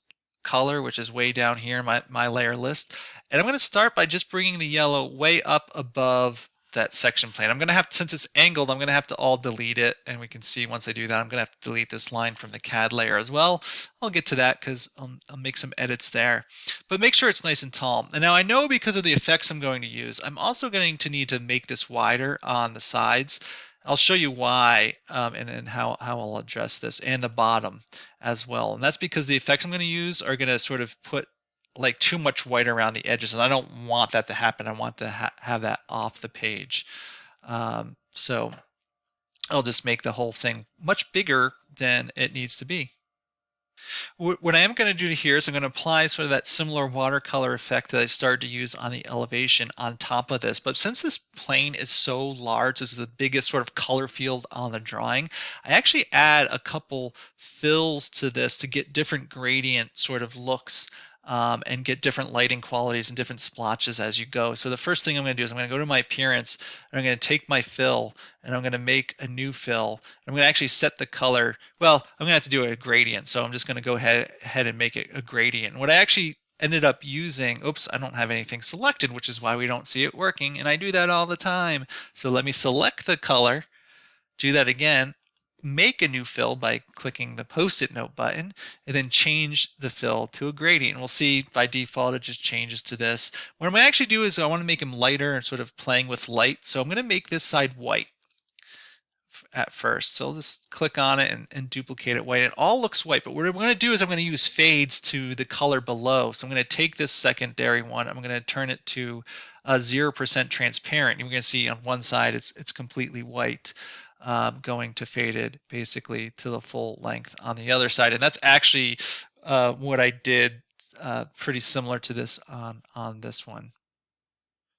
color, which is way down here in my layer list. And I'm going to start by just bringing the yellow way up above that section plane. I'm going to have, since it's angled, I'm going to have to all delete it. And we can see once I do that, I'm going to have to delete this line from the CAD layer as well. I'll get to that because I'll make some edits there. But make sure it's nice and tall. And now I know because of the effects I'm going to use, I'm also going to need to make this wider on the sides. I'll show you why and how I'll address this, and the bottom as well. And that's because the effects I'm going to use are going to sort of put like too much white around the edges, and I don't want that to happen. I want to have that off the page. So I'll just make the whole thing much bigger than it needs to be. What I am going to do here is I'm going to apply sort of that similar watercolor effect that I started to use on the elevation on top of this. But since this plane is so large, this is the biggest sort of color field on the drawing, I actually add a couple fills to this to get different gradient sort of looks and get different lighting qualities and different splotches as you go. So the first thing I'm going to do is I'm going to go to my appearance, and I'm going to take my fill, and I'm going to make a new fill. I'm going to actually set the color. Well, I'm going to have to do a gradient, so I'm just going to go ahead and make it a gradient. What I actually ended up using, oops, I don't have anything selected, which is why we don't see it working, and I do that all the time. So let me select the color, do that again, make a new fill by clicking the post-it note button, and then change the fill to a gradient. We'll see by default it just changes to this. What I'm going to actually do is I want to make him lighter and sort of playing with light, so I'm going to make this side white at first. So I'll just click on it and duplicate it white. It all looks white, but what I'm going to do is I'm going to use fades to the color below. So I'm going to take this secondary one, I'm going to turn it to 0% transparent. You're going to see on one side it's completely white. Going to faded basically to the full length on the other side. And that's actually what I did pretty similar to this on this one.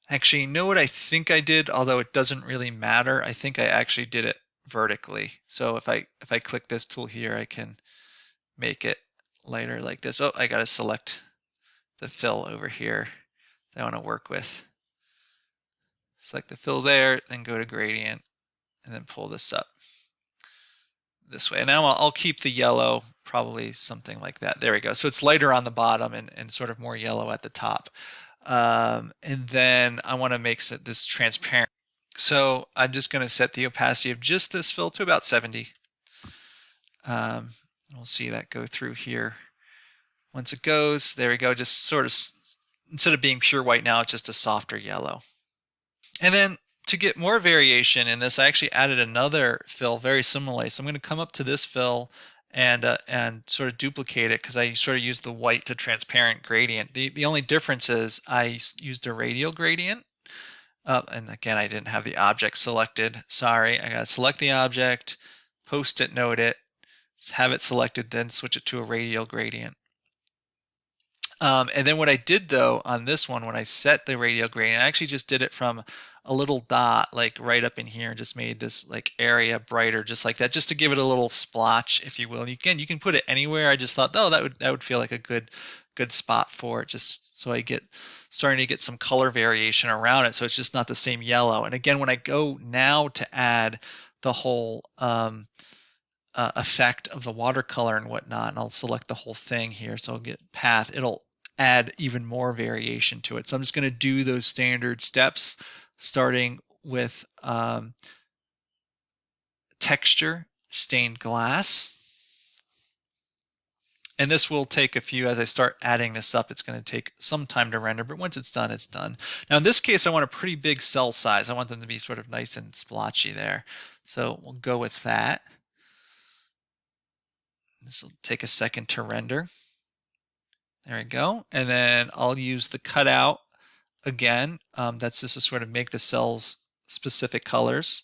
Actually, you know what I think I did, although it doesn't really matter. I think I actually did it vertically. So if I click this tool here, I can make it lighter like this. Oh, I got to select the fill over here that I want to work with. Select the fill there, then go to gradient, and then pull this up this way. And now I'll keep the yellow, probably something like that. There we go. So it's lighter on the bottom and sort of more yellow at the top. And then I want to make this transparent. So I'm just going to set the opacity of just this fill to about 70. We'll see that go through here. Once it goes, there we go, just sort of, instead of being pure white now, it's just a softer yellow. And then to get more variation in this, I actually added another fill very similarly. So I'm going to come up to this fill and sort of duplicate it because I sort of used the white to transparent gradient. The only difference is I used a radial gradient. And again, I didn't have the object selected. Sorry, I got to select the object, post-it note it, have it selected, then switch it to a radial gradient. And then what I did though on this one, when I set the radial gradient, I actually just did it from a little dot like right up in here and just made this like area brighter just like that, just to give it a little splotch, if you will. And you can put it anywhere. I just thought, oh, that would feel like a good spot for it, just so I starting to get some color variation around it, so it's just not the same yellow. And again, when I go now to add the whole effect of the watercolor and whatnot, and I'll select the whole thing here, so I'll get path, it'll add even more variation to it. So I'm just going to do those standard steps, starting with texture, stained glass. And this will take a few, as I start adding this up, it's going to take some time to render, but once it's done, it's done. Now in this case, I want a pretty big cell size. I want them to be sort of nice and splotchy there. So we'll go with that. This will take a second to render. There we go. And then I'll use the cutout again. That's just to sort of make the cells specific colors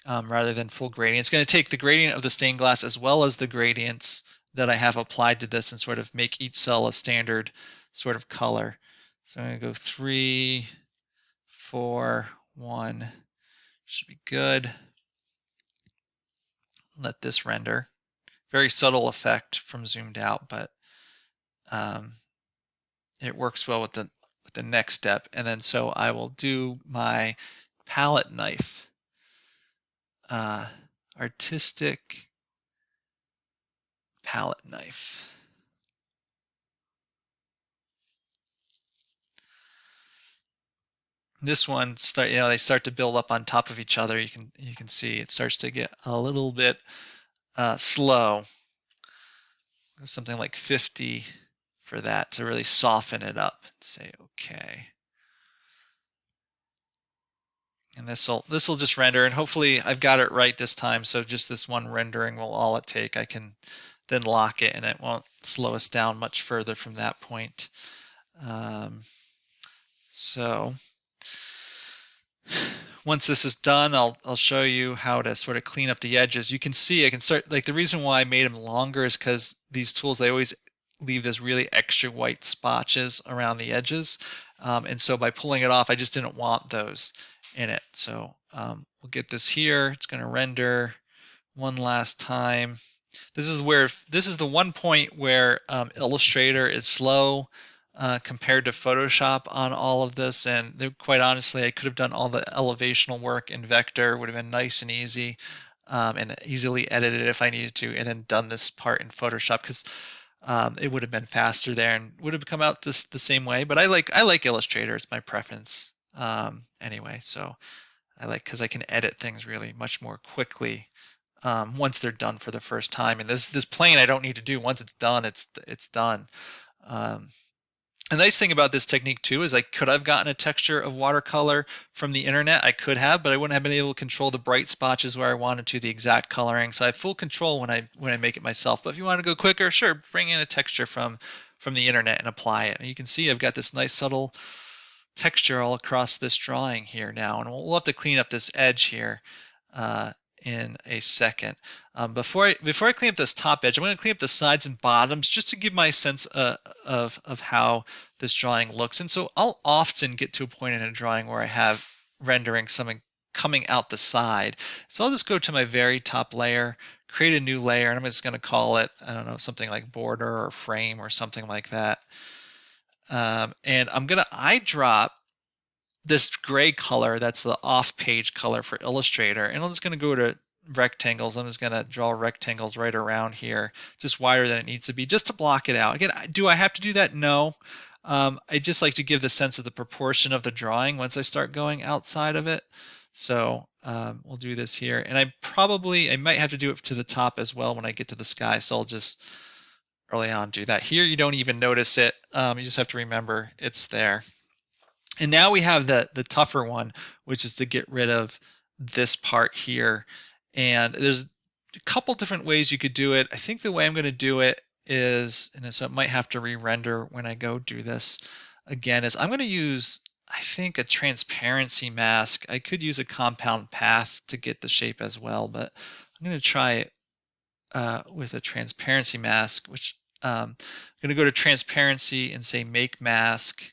rather than full gradient. It's going to take the gradient of the stained glass as well as the gradients that I have applied to this and sort of make each cell a standard sort of color. So I'm going to go 3, 4, 1. Should be good. Let this render. Very subtle effect from zoomed out, but it works well with the next step. And then so I will do my palette knife, artistic palette knife. This one they start to build up on top of each other. You can see it starts to get a little bit slow. Something like 50 for that to really soften it up. Say okay. And this will just render, and hopefully I've got it right this time, so just this one rendering will all it take. I can then lock it and it won't slow us down much further from that point. So once this is done, I'll show you how to sort of clean up the edges. You can see I can start, like the reason why I made them longer is because these tools, they always leave this really extra white spotches around the edges. And so by pulling it off, I just didn't want those in it. So we'll get this here. It's going to render one last time. This is the one point where Illustrator is slow compared to Photoshop on all of this, and quite honestly, I could have done all the elevational work in Vector. Would have been nice and easy, and easily edited if I needed to, and then done this part in Photoshop because it would have been faster there and would have come out just the same way. But I like Illustrator. It's my preference anyway. So I like because I can edit things really much more quickly once they're done for the first time. And this plane I don't need to do. Once it's done, it's done. The nice thing about this technique too is I could have gotten a texture of watercolor from the internet. I could have, but I wouldn't have been able to control the bright spotches where I wanted to, the exact coloring. So I have full control when I make it myself. But if you want to go quicker, sure, bring in a texture from the internet and apply it. And you can see I've got this nice subtle texture all across this drawing here now, and we'll have to clean up this edge here. in a second. Before I clean up this top edge, I'm going to clean up the sides and bottoms just to give my sense of how this drawing looks. And so I'll often get to a point in a drawing where I have rendering something coming out the side. So I'll just go to my very top layer, create a new layer, and I'm just going to call it, I don't know, something like border or frame or something like that. And I'm going to eyedrop this gray color, that's the off-page color for Illustrator, and I'm just going to go to rectangles. I'm just going to draw rectangles right around here, just wider than it needs to be, just to block it out. Again, do I have to do that? No. I just like to give the sense of the proportion of the drawing once I start going outside of it. So we'll do this here, and I might have to do it to the top as well when I get to the sky, so I'll just early on do that. Here you don't even notice it. You just have to remember it's there. And now we have the tougher one, which is to get rid of this part here. And there's a couple different ways you could do it. I think the way I'm going to do it is, and so it might have to re-render when I go do this again, is I'm going to use, I think, a transparency mask. I could use a compound path to get the shape as well, but I'm going to try it with a transparency mask, which I'm going to go to transparency and say make mask.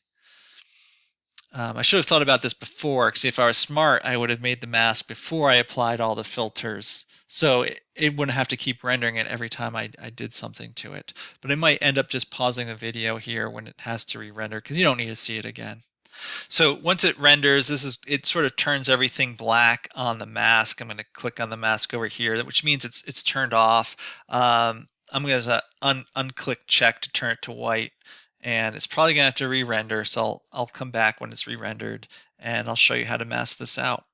I should have thought about this before, because if I was smart, I would have made the mask before I applied all the filters. So it wouldn't have to keep rendering it every time I did something to it. But I might end up just pausing the video here when it has to re-render, because you don't need to see it again. So once it renders, it sort of turns everything black on the mask. I'm going to click on the mask over here, which means it's turned off. I'm going to unclick check to turn it to white. And it's probably going to have to re-render, so I'll come back when it's re-rendered, and I'll show you how to mask this out.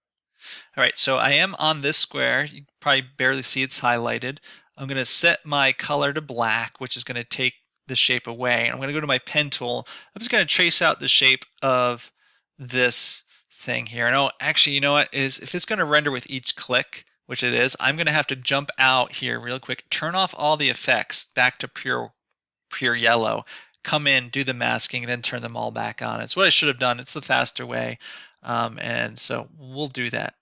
All right, so I am on this square. You probably barely see it's highlighted. I'm going to set my color to black, which is going to take the shape away. And I'm going to go to my pen tool. I'm just going to trace out the shape of this thing here. And actually, you know what? If it's going to render with each click, which it is, I'm going to have to jump out here real quick, turn off all the effects back to pure yellow, come in, do the masking, then turn them all back on. It's what I should have done. It's the faster way. And so we'll do that.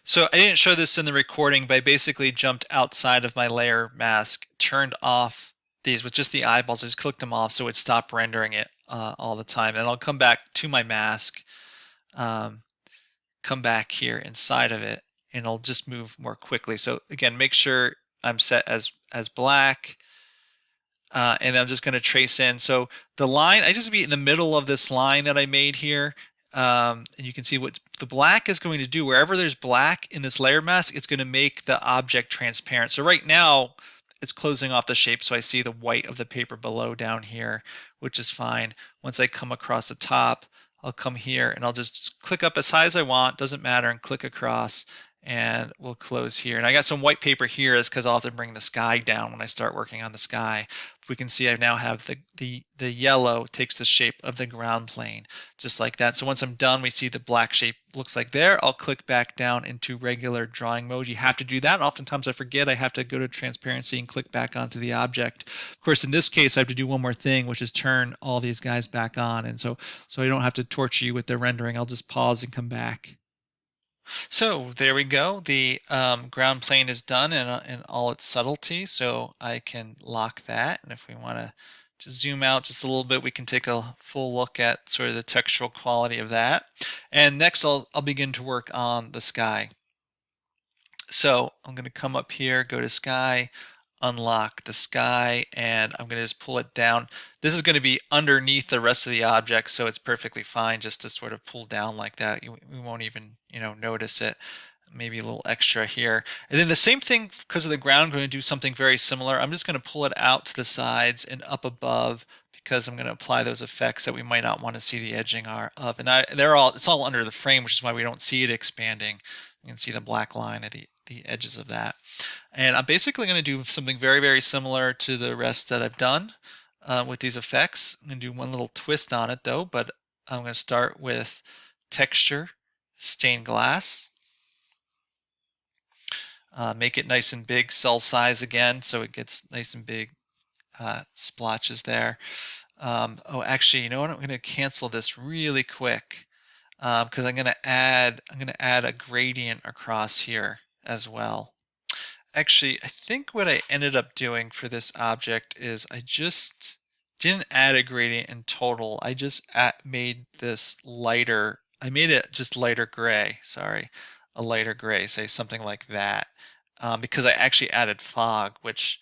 So I didn't show this in the recording, but I basically jumped outside of my layer mask, turned off these with just the eyeballs, I just clicked them off so it stopped rendering it all the time. And I'll come back to my mask, come back here inside of it, and I'll just move more quickly. So again, make sure I'm set as black. And I'm just going to trace in. So the line, I just be in the middle of this line that I made here. And you can see what the black is going to do. Wherever there's black in this layer mask, it's going to make the object transparent. So right now, it's closing off the shape, so I see the white of the paper below down here, which is fine. Once I come across the top, I'll come here and I'll just click up as high as I want, doesn't matter, and click across. And we'll close here. And I got some white paper here. That's because I'll have to bring the sky down when I start working on the sky. We can see I now have the yellow takes the shape of the ground plane, just like that. So once I'm done, we see the black shape looks like there. I'll click back down into regular drawing mode. You have to do that. Oftentimes I forget. I have to go to transparency and click back onto the object. Of course, in this case, I have to do one more thing, which is turn all these guys back on. And so I don't have to torture you with the rendering. I'll just pause and come back. So there we go. The ground plane is done in all its subtlety, so I can lock that. And if we want to just zoom out just a little bit, we can take a full look at sort of the textural quality of that. And next I'll begin to work on the sky. So I'm going to come up here, go to sky, unlock the sky, and I'm going to just pull it down. This is going to be underneath the rest of the object, so it's perfectly fine just to sort of pull down like that. We won't even, notice it. Maybe a little extra here. And then the same thing, because of the ground, I'm going to do something very similar. I'm just going to pull it out to the sides and up above, because I'm going to apply those effects that we might not want to see the edging of. And it's all under the frame, which is why we don't see it expanding. You can see the black line at the edges of that. And I'm basically going to do something very, very similar to the rest that I've done with these effects. I'm going to do one little twist on it though, but I'm going to start with texture, stained glass. Make it nice and big, cell size again, so it gets nice and big splotches there. Actually, you know what? I'm going to cancel this really quick. because I'm gonna add a gradient across here as well. Actually, I think what I ended up doing for this object is I just didn't add a gradient in total. I just made this lighter. I made it just lighter gray. Sorry, a lighter gray, say something like that, because I actually added fog, which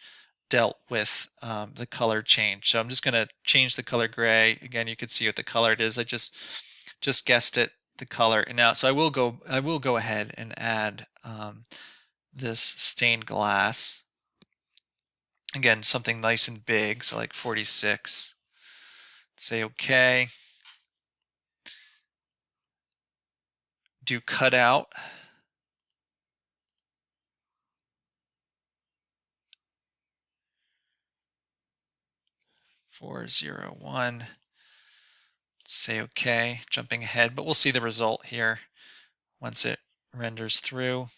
dealt with the color change. So I'm just going to change the color gray. Again, you can see what the color it is. I just guessed it, the color. And now, so I will go ahead and add this stained glass. Again, something nice and big, so like 46. Say OK. Do cutout. .401. Say OK. Jumping ahead, but we'll see the result here once it renders through.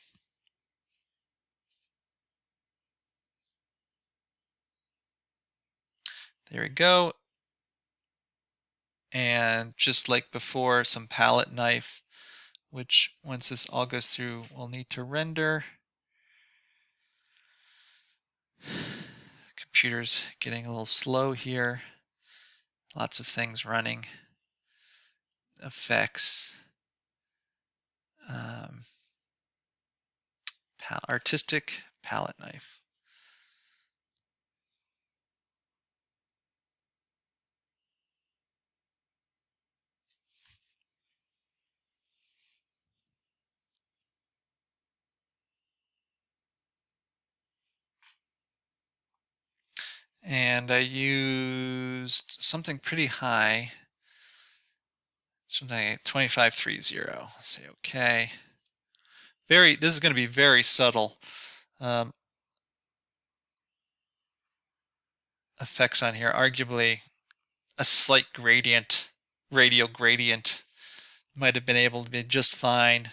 There we go. And just like before, some palette knife, which once this all goes through, we'll need to render. Computer's getting a little slow here. Lots of things running. Effects. Artistic palette knife. And I used something pretty high, something like 2530. Say OK. This is going to be very subtle. Effects on here, arguably a slight gradient, radial gradient might have been able to be just fine,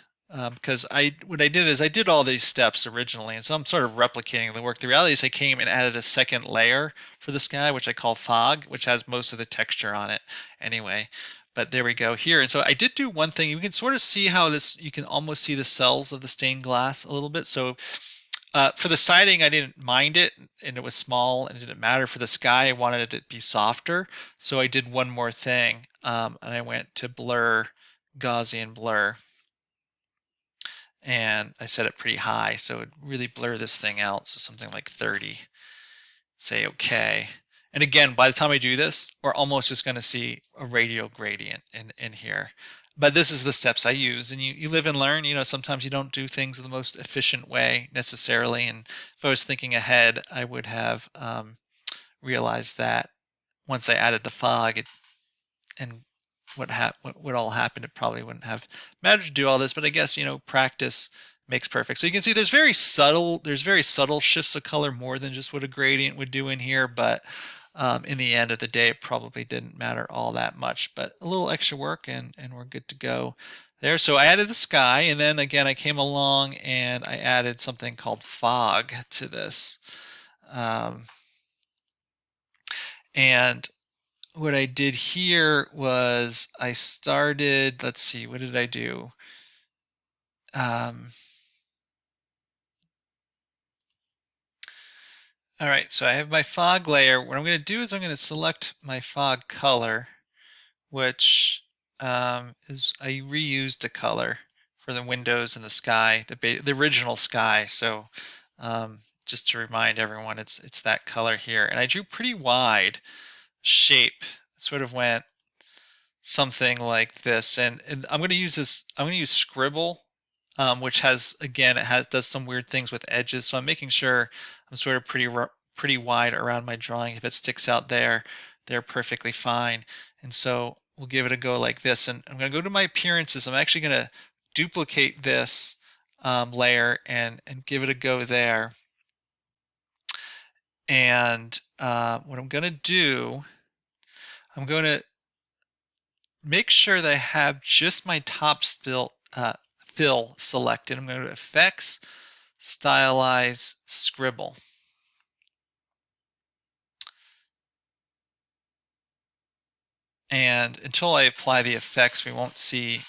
because what I did is I did all these steps originally, and so I'm sort of replicating the work. The reality is I came and added a second layer for the sky, which I call fog, which has most of the texture on it anyway. But there we go here. And so I did do one thing. You can sort of see how this, you can almost see the cells of the stained glass a little bit. So for the siding, I didn't mind it, and it was small, and it didn't matter. For the sky, I wanted it to be softer, so I did one more thing, and I went to blur, Gaussian blur, and I set it pretty high, so it really blur this thing out, so something like 30. Say OK. And again, by the time I do this, we're almost just going to see a radial gradient in here. But this is the steps I use, and you live and learn. Sometimes you don't do things in the most efficient way necessarily, and if I was thinking ahead, I would have realized that once I added the fog and what all happened, it probably wouldn't have mattered to do all this. But I guess practice makes perfect. So you can see there's very subtle shifts of color, more than just what a gradient would do in here. But in the end of the day, it probably didn't matter all that much. But a little extra work, and we're good to go there. So I added the sky, and then again I came along and I added something called fog to this. And what I did here was I started, let's see, what did I do? All right, so I have my fog layer. What I'm going to do is I'm going to select my fog color, which is I reused a color for the windows and the sky, the original sky. So just to remind everyone, it's that color here. And I drew pretty wide shape. Sort of went something like this, and I'm going to use this. I'm going to use Scribble, which has, again, does some weird things with edges. So I'm making sure I'm sort of pretty wide around my drawing. If it sticks out there, they're perfectly fine. And so we'll give it a go like this. And I'm going to go to my appearances. I'm actually going to duplicate this layer and give it a go there. And what I'm going to do, I'm going to make sure that I have just my top fill selected. I'm going to Effects, Stylize Scribble. And until I apply the effects, we won't see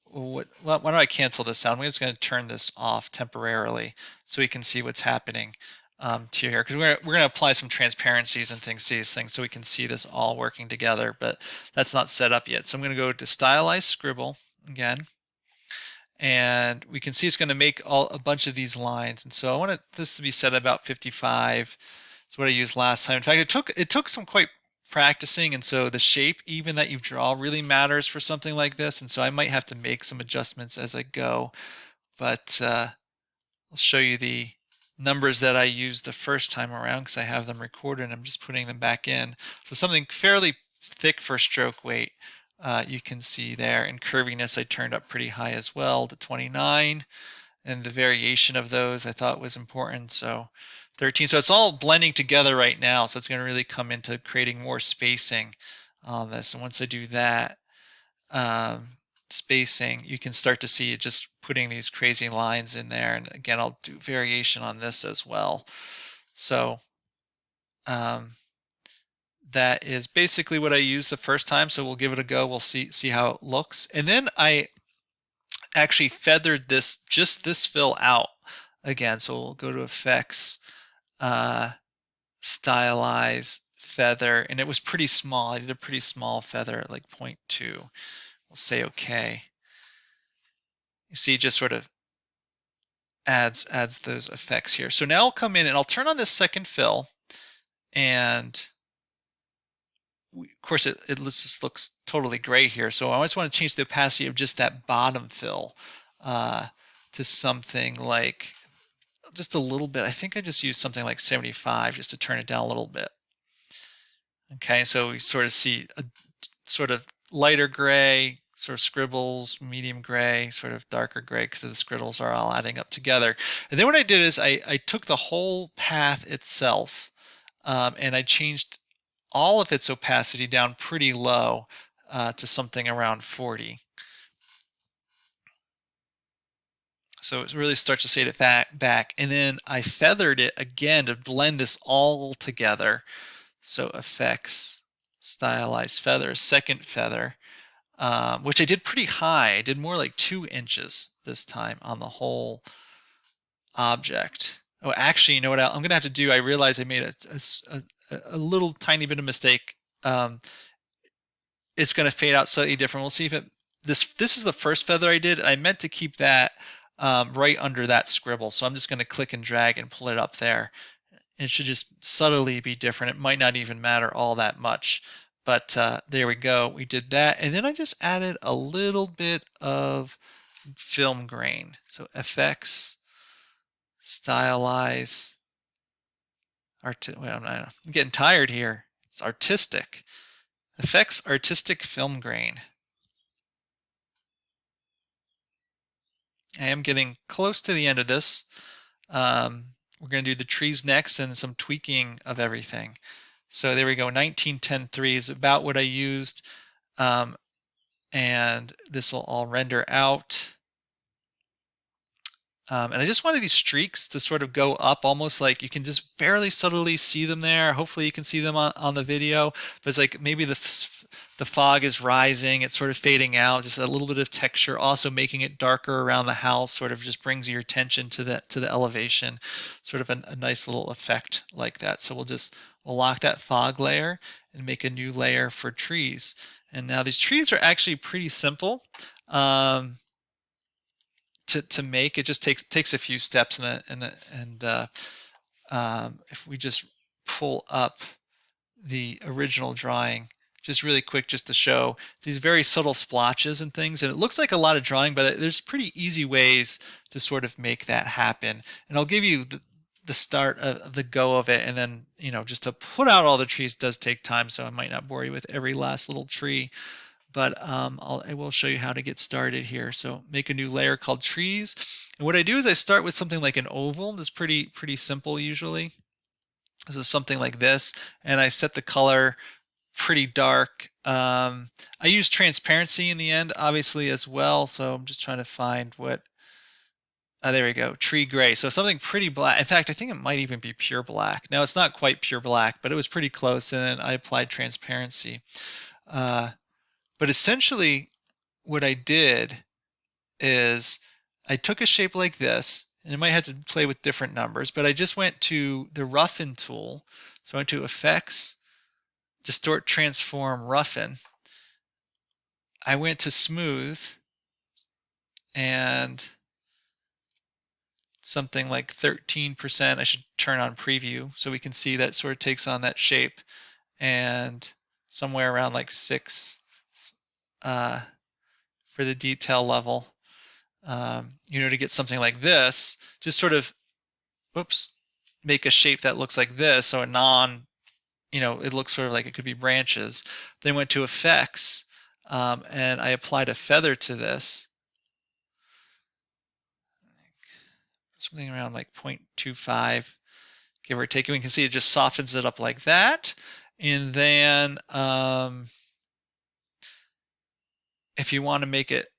why don't I cancel this out? I'm just going to turn this off temporarily so we can see what's happening to here, because we're going to apply some transparencies and things to these things so we can see this all working together, but that's not set up yet. So I'm going to go to Stylize Scribble again, and we can see it's going to make a bunch of these lines. And so I want this to be set at about 55. That's what I used last time. In fact, it took some quite practicing, and so the shape even that you draw really matters for something like this, and so I might have to make some adjustments as I go, but I'll show you the numbers that I used the first time around because I have them recorded and I'm just putting them back in. So something fairly thick for stroke weight you can see there. And curviness I turned up pretty high as well to 29, and the variation of those I thought was important, so 13. So it's all blending together right now, so it's going to really come into creating more spacing on this. And once I do that, spacing, you can start to see it just putting these crazy lines in there. And again, I'll do variation on this as well. So that is basically what I used the first time. So we'll give it a go. We'll see how it looks. And then I actually feathered just this fill out again. So we'll go to Effects, Stylize Feather, and it was pretty small. I did a pretty small feather at like 0.2. We'll say OK. You see, just sort of adds those effects here. So now I'll come in and I'll turn on this second fill, and of course it just looks totally gray here. So I always want to change the opacity of just that bottom fill to something like just a little bit. I think I just used something like 75 just to turn it down a little bit. Okay, so we sort of see a sort of lighter gray, sort of scribbles, medium gray, sort of darker gray, because the scribbles are all adding up together. And then what I did is I took the whole path itself and I changed all of its opacity down pretty low to something around 40. So it really starts to shade it back. And then I feathered it again to blend this all together. So Effects, Stylized Feathers, second feather, which I did pretty high. I did more like 2 inches this time on the whole object. Oh, actually, you know what I'm going to have to do? I realized I made a little tiny bit of mistake. It's going to fade out slightly different. We'll see if this is the first feather I did. I meant to keep that right under that scribble. So I'm just going to click and drag and pull it up there. It should just subtly be different. It might not even matter all that much. But there we go. We did that. And then I just added a little bit of film grain. So Effects, Stylize, I'm getting tired here. It's artistic. Effects, Artistic Film Grain. I am getting close to the end of this. We're going to do the trees next and some tweaking of everything. So there we go. 1910-3 is about what I used. And this will all render out. And I just wanted these streaks to sort of go up almost like you can just barely subtly see them there. Hopefully you can see them on the video. But it's like maybe the fog is rising. It's sort of fading out. Just a little bit of texture. Also making it darker around the house sort of just brings your attention to the elevation. Sort of a nice little effect like that. So we'll lock that fog layer and make a new layer for trees. And now these trees are actually pretty simple. To make. It just takes a few steps, and if we just pull up the original drawing just really quick, just to show these very subtle splotches and things, and it looks like a lot of drawing, but there's pretty easy ways to sort of make that happen. And I'll give you the start of the go of it, and then just to put out all the trees does take time, so I might not bore you with every last little tree. But I will show you how to get started here. So make a new layer called trees. And what I do is I start with something like an oval. That's pretty simple usually. So something like this. And I set the color pretty dark. I use transparency in the end, obviously, as well. So I'm just trying to find what... there we go, tree gray. So something pretty black. In fact, I think it might even be pure black. Now, it's not quite pure black, but it was pretty close. And then I applied transparency. But essentially what I did is I took a shape like this, and I might have to play with different numbers, but I just went to the roughen tool. So I went to Effects, Distort, Transform, Roughen. I went to Smooth, and something like 13%. I should turn on preview so we can see that sort of takes on that shape, and somewhere around like 6 uh, for the detail level. To get something like this, just sort of, whoops, make a shape that looks like this, so it looks sort of like it could be branches. Then went to Effects, and I applied a feather to this, something around like 0.25, give or take. And we can see it just softens it up like that. And then if you want to make it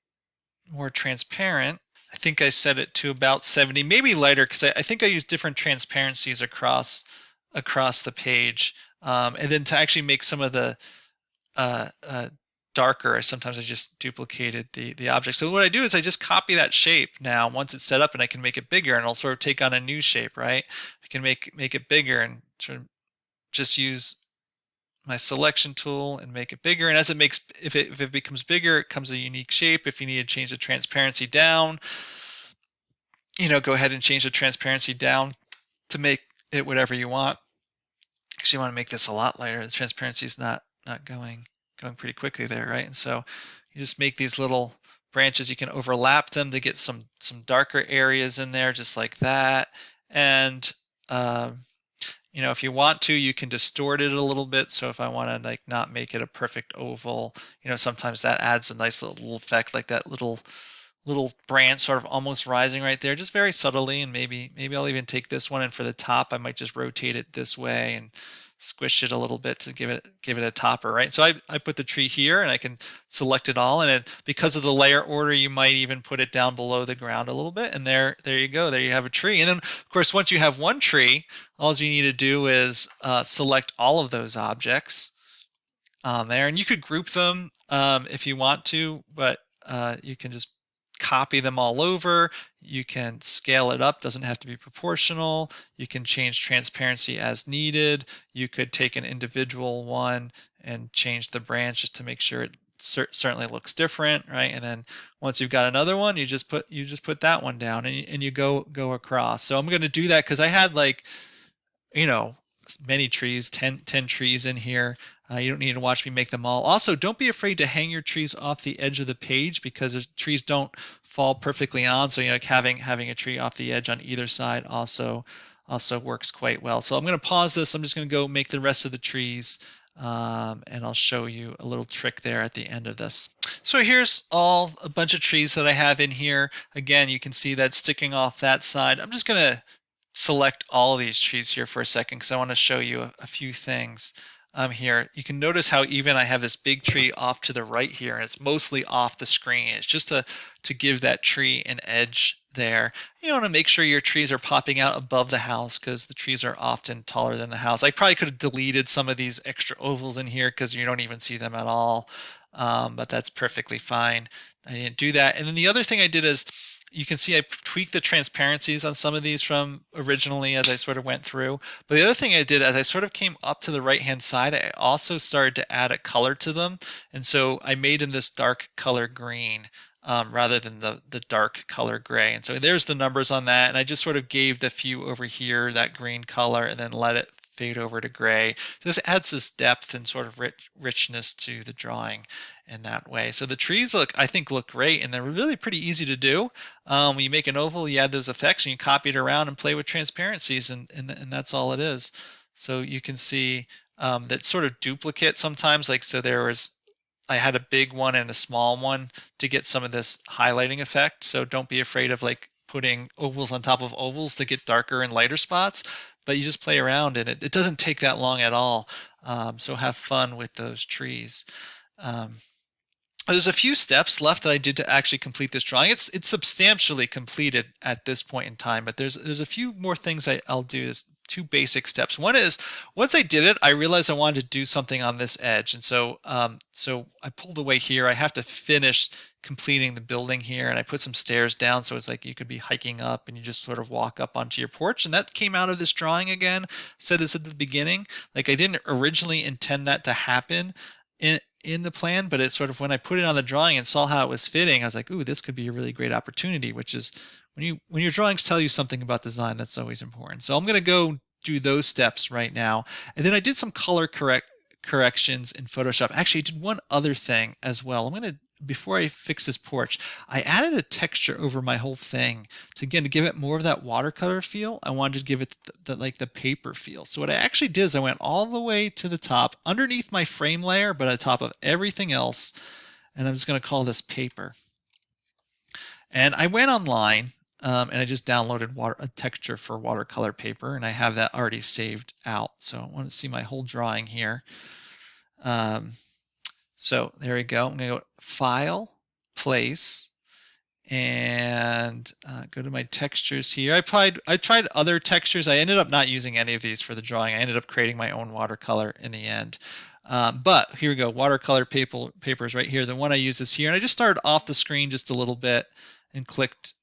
more transparent, I think I set it to about 70, maybe lighter, because I think I use different transparencies across the page. And then to actually make some of the uh, uh, darker, sometimes I just duplicated the object. So what I do is I just copy that shape now once it's set up, and I can make it bigger, and it'll sort of take on a new shape, right? I can make it bigger and sort of just use my selection tool and make it bigger. And as it makes, if it becomes bigger, it comes a unique shape. If you need to change the transparency down, go ahead and change the transparency down to make it whatever you want. Actually, you want to make this a lot lighter. The transparency is not going pretty quickly there, right? And so you just make these little branches. You can overlap them to get some darker areas in there, just like that. And if you want to, you can distort it a little bit. So if I want to like not make it a perfect oval, sometimes that adds a nice little effect, like that little branch sort of almost rising right there, just very subtly. And maybe I'll even take this one, and for the top I might just rotate it this way and squish it a little bit to give it a topper, right? So I put the tree here, and I can select it all, and because of the layer order, you might even put it down below the ground a little bit, and there you go. There you have a tree. And then of course, once you have one tree, all you need to do is select all of those objects on there, and you could group them if you want to, but you can just copy them all over. You can scale it up, doesn't have to be proportional. You can change transparency as needed. You could take an individual one and change the branch just to make sure it certainly looks different, right? And then once you've got another one, you just put that one down, and you go across. So I'm going to do that because I had like, many trees, 10 trees in here. You don't need to watch me make them all. Also, don't be afraid to hang your trees off the edge of the page, because the trees don't fall perfectly on. So having a tree off the edge on either side also works quite well. So I'm going to pause this. I'm just going to go make the rest of the trees, and I'll show you a little trick there at the end of this. So here's a bunch of trees that I have in here. Again, you can see that sticking off that side. I'm just going to select all of these trees here for a second, because I want to show you a few things here. You can notice how even I have this big tree off to the right here, and it's mostly off the screen. It's just to give that tree an edge there. You want to make sure your trees are popping out above the house, because the trees are often taller than the house. I probably could have deleted some of these extra ovals in here because you don't even see them at all, but that's perfectly fine. I didn't do that. And then the other thing I did is, you can see I tweaked the transparencies on some of these from originally as I sort of went through. But the other thing I did, as I sort of came up to the right-hand side, I also started to add a color to them. And so I made them this dark color green, rather than the dark color gray. And so there's the numbers on that. And I just sort of gave the few over here that green color, and then let it fade over to gray. So this adds this depth and sort of richness to the drawing in that way. So the trees I think look great, and they're really pretty easy to do. When you make an oval, you add those effects, and you copy it around and play with transparencies, and that's all it is. So you can see that sort of duplicate sometimes. Like, so I had a big one and a small one to get some of this highlighting effect. So don't be afraid of like putting ovals on top of ovals to get darker and lighter spots, but you just play around, and it doesn't take that long at all. So have fun with those trees. Um, There's a few steps left that I did to actually complete this drawing. It's substantially completed at this point in time, but there's a few more things I'll do. There's two basic steps. One is once I did it, I realized I wanted to do something on this edge, and so I pulled away here. I have to finish completing the building here, and I put some stairs down, so it's like you could be hiking up and you just sort of walk up onto your porch, and that came out of this drawing again. I said this at the beginning, like I didn't originally intend that to happen in the plan, but it's sort of when I put it on the drawing and saw how it was fitting, I was like, ooh, this could be a really great opportunity, which is when your drawings tell you something about design, that's always important. So I'm going to go do those steps right now. And then I did some color corrections in Photoshop. Actually, I did one other thing as well. Before I fix this porch, I added a texture over my whole thing to give it more of that watercolor feel. I wanted to give it like the paper feel. So what I actually did is I went all the way to the top underneath my frame layer, but on top of everything else. And I'm just going to call this paper. And I went online and I just downloaded a texture for watercolor paper, and I have that already saved out. So I want to see my whole drawing here. So there we go. I'm going to go File, Place, and go to my textures here. I tried other textures. I ended up not using any of these for the drawing. I ended up creating my own watercolor in the end. But here we go. Watercolor paper is right here. The one I use is here. And I just started off the screen just a little bit and clicked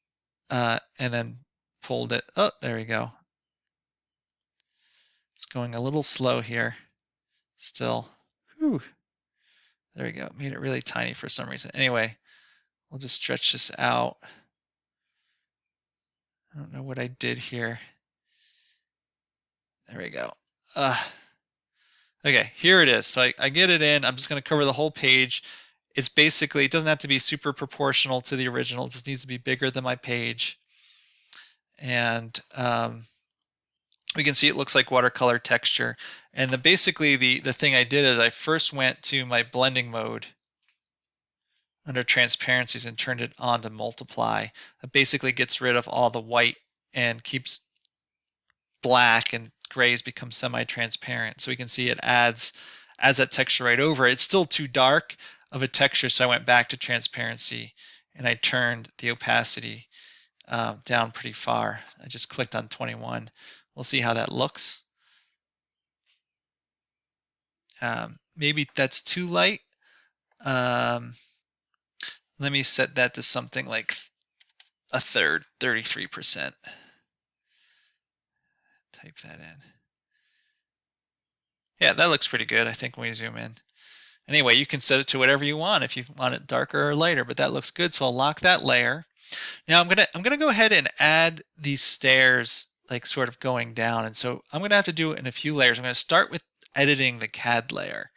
and then pulled it. Oh, there we go. It's going a little slow here still. Whew. There we go. Made it really tiny for some reason. Anyway, we'll just stretch this out. I don't know what I did here. There we go. Okay, here it is. So I get it in. I'm just going to cover the whole page. It's basically, it doesn't have to be super proportional to the original. It just needs to be bigger than my page. And we can see it looks like watercolor texture. And basically the thing I did is I first went to my blending mode under transparencies and turned it on to multiply. It basically gets rid of all the white and keeps black and grays become semi-transparent. So we can see it adds that texture right over. It's still too dark of a texture, so I went back to transparency and I turned the opacity down pretty far. I just clicked on 21. We'll see how that looks. Maybe that's too light. Let me set that to something like a third, 33%. Type that in. Yeah, that looks pretty good, I think, when we zoom in. Anyway, you can set it to whatever you want if you want it darker or lighter, but that looks good. So I'll lock that layer. Now I'm gonna go ahead and add these stairs like sort of going down, and so I'm gonna have to do it in a few layers. I'm gonna start with editing the CAD layer.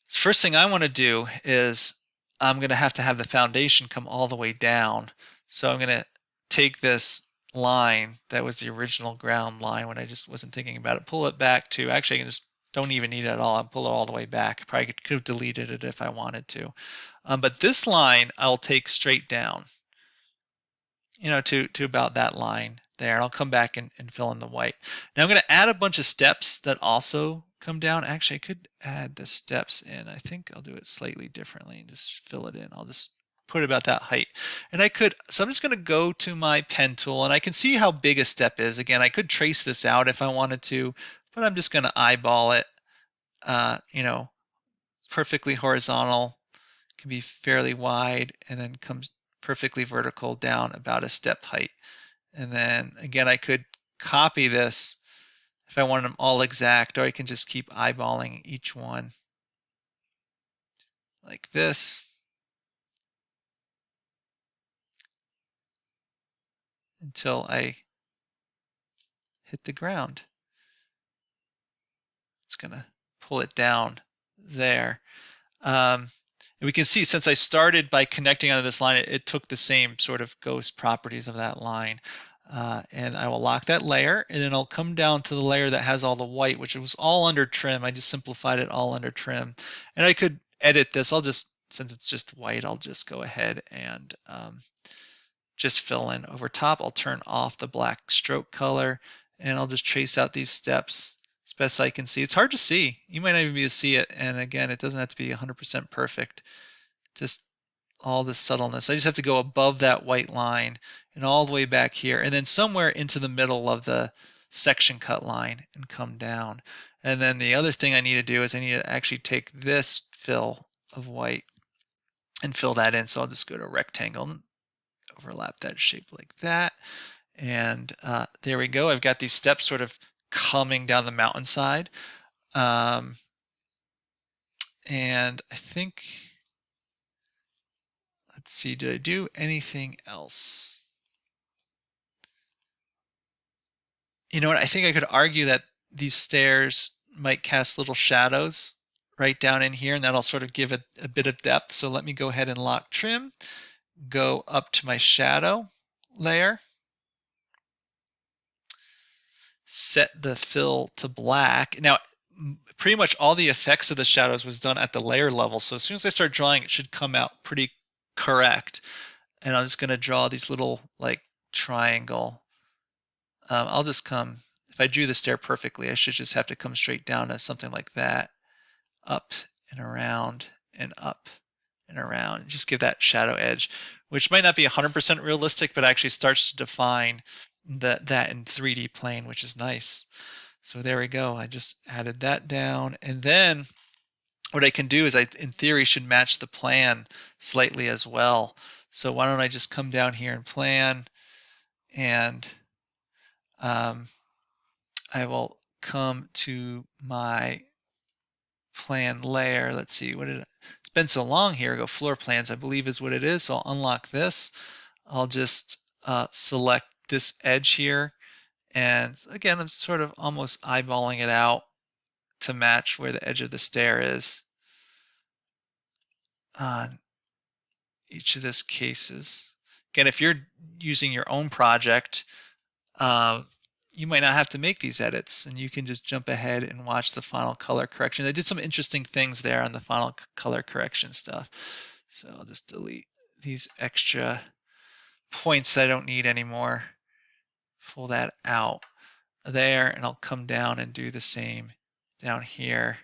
So first thing I want to do is I'm gonna have to have the foundation come all the way down. So I'm gonna take this line that was the original ground line when I just wasn't thinking about it, pull it back to, actually I can just don't even need it at all. I'll pull it all the way back. Probably could have deleted it if I wanted to. But this line I'll take straight down, to about that line there. And I'll come back and fill in the white. Now I'm going to add a bunch of steps that also come down. Actually, I could add the steps in. I think I'll do it slightly differently and just fill it in. I'll just put about that height. And so I'm just going to go to my pen tool and I can see how big a step is. Again, I could trace this out if I wanted to, but I'm just going to eyeball it. Perfectly horizontal, can be fairly wide, and then comes perfectly vertical down about a step height. And then again, I could copy this if I wanted them all exact, or I can just keep eyeballing each one like this. Until I hit the ground. It's going to pull it down there. And we can see since I started by connecting onto this line, it took the same sort of ghost properties of that line. And I will lock that layer, and then I'll come down to the layer that has all the white, which was all under trim. I just simplified it all under trim. And I could edit this. Since it's just white, I'll just go ahead and just fill in over top. I'll turn off the black stroke color, and I'll just trace out these steps as best I can see. It's hard to see. You might not even be able to see it. And again, it doesn't have to be 100% perfect. just all this subtleness. I just have to go above that white line and all the way back here, and then somewhere into the middle of the section cut line and come down. And then the other thing I need to do is I need to actually take this fill of white and fill that in. So I'll just go to rectangle and overlap that shape like that. And there we go. I've got these steps sort of coming down the mountainside. And I think, let's see, did I do anything else? You know what? I think I could argue that these stairs might cast little shadows right down in here, and that'll sort of give it a bit of depth. So let me go ahead and lock trim, go up to my shadow layer, set the fill to black. Now, pretty much all the effects of the shadows was done at the layer level. So as soon as I start drawing, it should come out pretty correct. And I'm just going to draw these little like triangle. I'll just come, if I drew the stair perfectly, I should just have to come straight down to something like that, up and around and up and around. Just give that shadow edge, which might not be 100% realistic, but actually starts to define that in 3D plane, which is nice. So there we go. I just added that down. And then what I can do is I, in theory, should match the plan slightly as well. So why don't I just come down here and plan, and I will come to my plan layer. Let's see, what did it's been so long here. Go floor plans, I believe is what it is. So I'll unlock this. I'll just select this edge here. And again, I'm sort of almost eyeballing it out to match where the edge of the stair is on each of these cases. Again, if you're using your own project, you might not have to make these edits, and you can just jump ahead and watch the final color correction. I did some interesting things there on the final color correction stuff. So I'll just delete these extra points that I don't need anymore. Pull that out there, and I'll come down and do the same down here.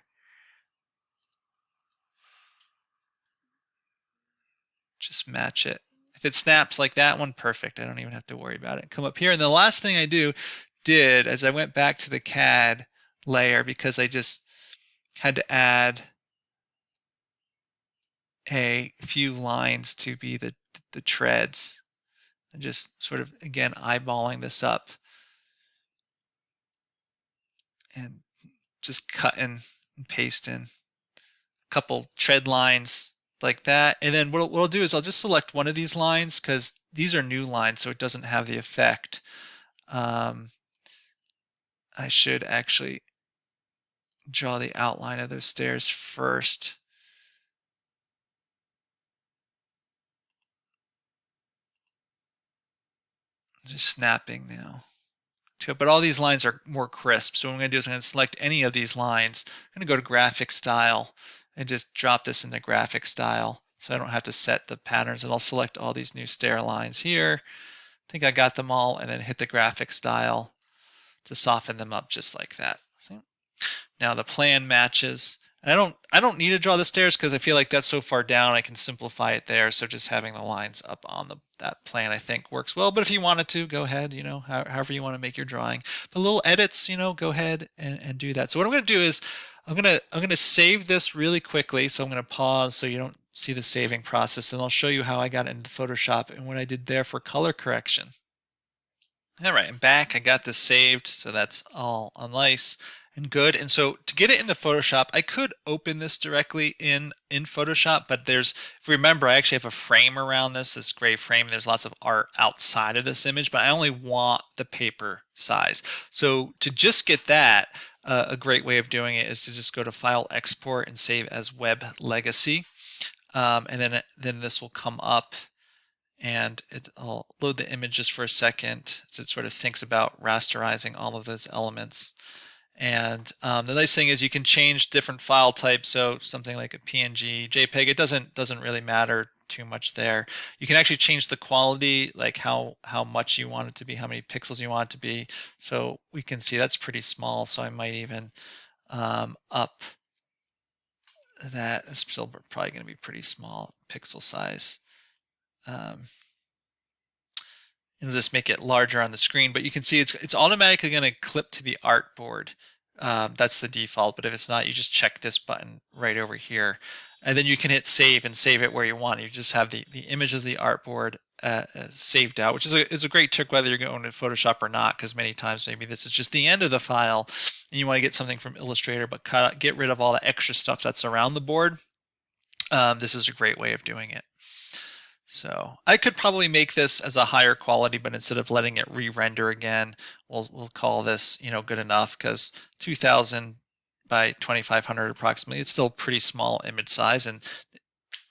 Just match it. If it snaps like that one, perfect. I don't even have to worry about it. Come up here, and the last thing I did as I went back to the CAD layer, because I just had to add a few lines to be the treads, and just sort of again eyeballing this up and just cutting and pasting a couple tread lines like that. And then what I'll do is I'll just select one of these lines, because these are new lines, so it doesn't have the effect. I should actually draw the outline of those stairs first. Just snapping now. But all these lines are more crisp. So what I'm going to do is I'm going to select any of these lines. I'm going to go to graphic style and just drop this into graphic style, so I don't have to set the patterns. And I'll select all these new stair lines here. I think I got them all, and then hit the graphic style to soften them up just like that. See? Now the plan matches. And I don't need to draw the stairs, because I feel like that's so far down I can simplify it there. So just having the lines up on that plan I think works well. But if you wanted to, go ahead, however you want to make your drawing. But little edits, go ahead and do that. So what I'm going to do is I'm going to save this really quickly. So I'm going to pause so you don't see the saving process, and I'll show you how I got into Photoshop and what I did there for color correction. All right, I'm back. I got this saved, so that's all nice and good. And so to get it into Photoshop, I could open this directly in Photoshop, but if you remember, I actually have a frame around this gray frame. There's lots of art outside of this image, but I only want the paper size. So to just get that, a great way of doing it is to just go to File, Export, and save as Web Legacy. And then this will come up, and I'll load the image just for a second as it sort of thinks about rasterizing all of those elements. And the nice thing is you can change different file types, so something like a PNG, JPEG, it doesn't really matter too much there. You can actually change the quality, like how much you want it to be, how many pixels you want it to be. So we can see that's pretty small, so I might even up that is still probably going to be pretty small pixel size. It'll just make it larger on the screen, but you can see it's automatically going to clip to the artboard. That's the default, but if it's not, you just check this button right over here. And then you can hit save and save it where you want. You just have the image of the artboard saved out, which is a great trick whether you're going to Photoshop or not, because many times maybe this is just the end of the file and you want to get something from Illustrator, but get rid of all the extra stuff that's around the board. This is a great way of doing it. So I could probably make this as a higher quality, but instead of letting it re-render again, we'll call this, good enough, because 2000 by 2500 approximately, it's still pretty small image size, and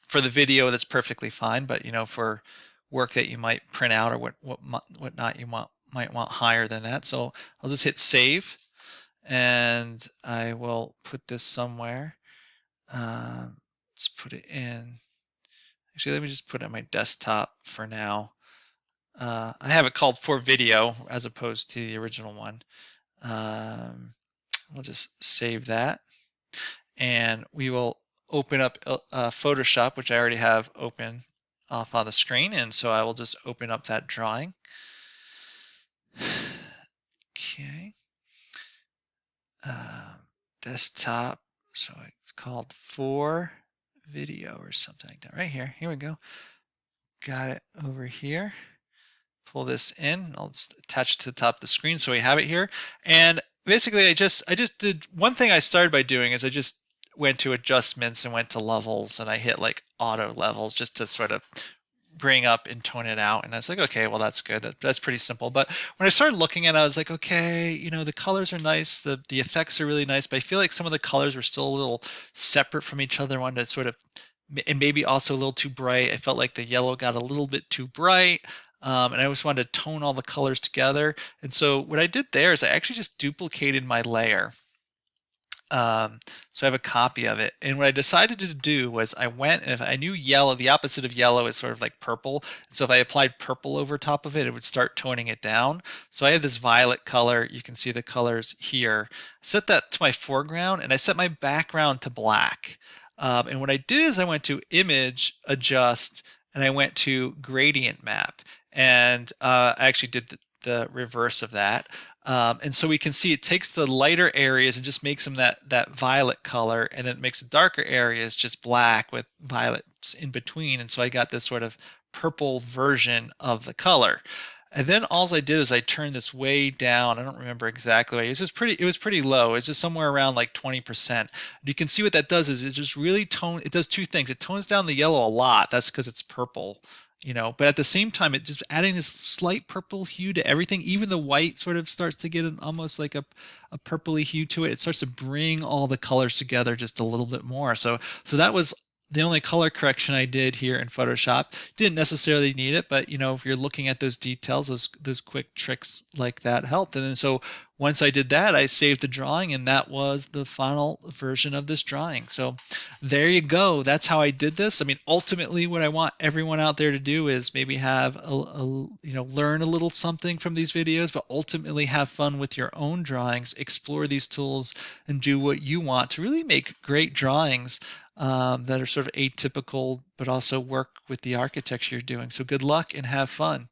for the video that's perfectly fine. But for work that you might print out or whatnot, you might want higher than that. So I'll just hit save, and I will put this somewhere. Let's put it in. Actually, let me just put it on my desktop for now. I have it called For Video as opposed to the original one. We'll just save that. And we will open up Photoshop, which I already have open off on the screen. And so I will just open up that drawing. Okay. Desktop. So it's called For Video or something like that. Right here. Here we go. Got it over here. Pull this in. I'll just attach it to the top of the screen so we have it here. And basically, I just did one thing I started by doing is I just went to adjustments and went to levels, and I hit like auto levels just to sort of bring up and tone it out. And I was like, okay, well, that's good. That's pretty simple. But when I started looking at it, I was like, okay, the colors are nice. The effects are really nice, but I feel like some of the colors were still a little separate from each other. I wanted to sort of, and maybe also a little too bright. I felt like the yellow got a little bit too bright. And I always wanted to tone all the colors together. And so what I did there is I actually just duplicated my layer. So I have a copy of it. And what I decided to do was I went, and if I knew yellow, the opposite of yellow is sort of like purple. So if I applied purple over top of it, it would start toning it down. So I have this violet color. You can see the colors here. I set that to my foreground, and I set my background to black. And what I did is I went to Image, Adjust, and I went to Gradient Map. And I actually did the reverse of that. And so we can see it takes the lighter areas and just makes them that violet color, and then it makes the darker areas just black with violets in between. And so I got this sort of purple version of the color. And then all I did is I turned this way down. I don't remember exactly. It was pretty low. It's just somewhere around like 20%. You can see what that does is it just really it does two things. It tones down the yellow a lot. That's because it's purple. But at the same time, it just adding this slight purple hue to everything. Even the white sort of starts to get almost like a purpley hue to it. It starts to bring all the colors together just a little bit more. So that was the only color correction I did here in Photoshop. Didn't necessarily need it, but if you're looking at those details, those quick tricks like that helped. And then so once I did that, I saved the drawing, and that was the final version of this drawing. So there you go. That's how I did this. I mean, ultimately, what I want everyone out there to do is maybe have learn a little something from these videos, but ultimately have fun with your own drawings, explore these tools, and do what you want to really make great drawings that are sort of atypical, but also work with the architecture you're doing. So good luck and have fun.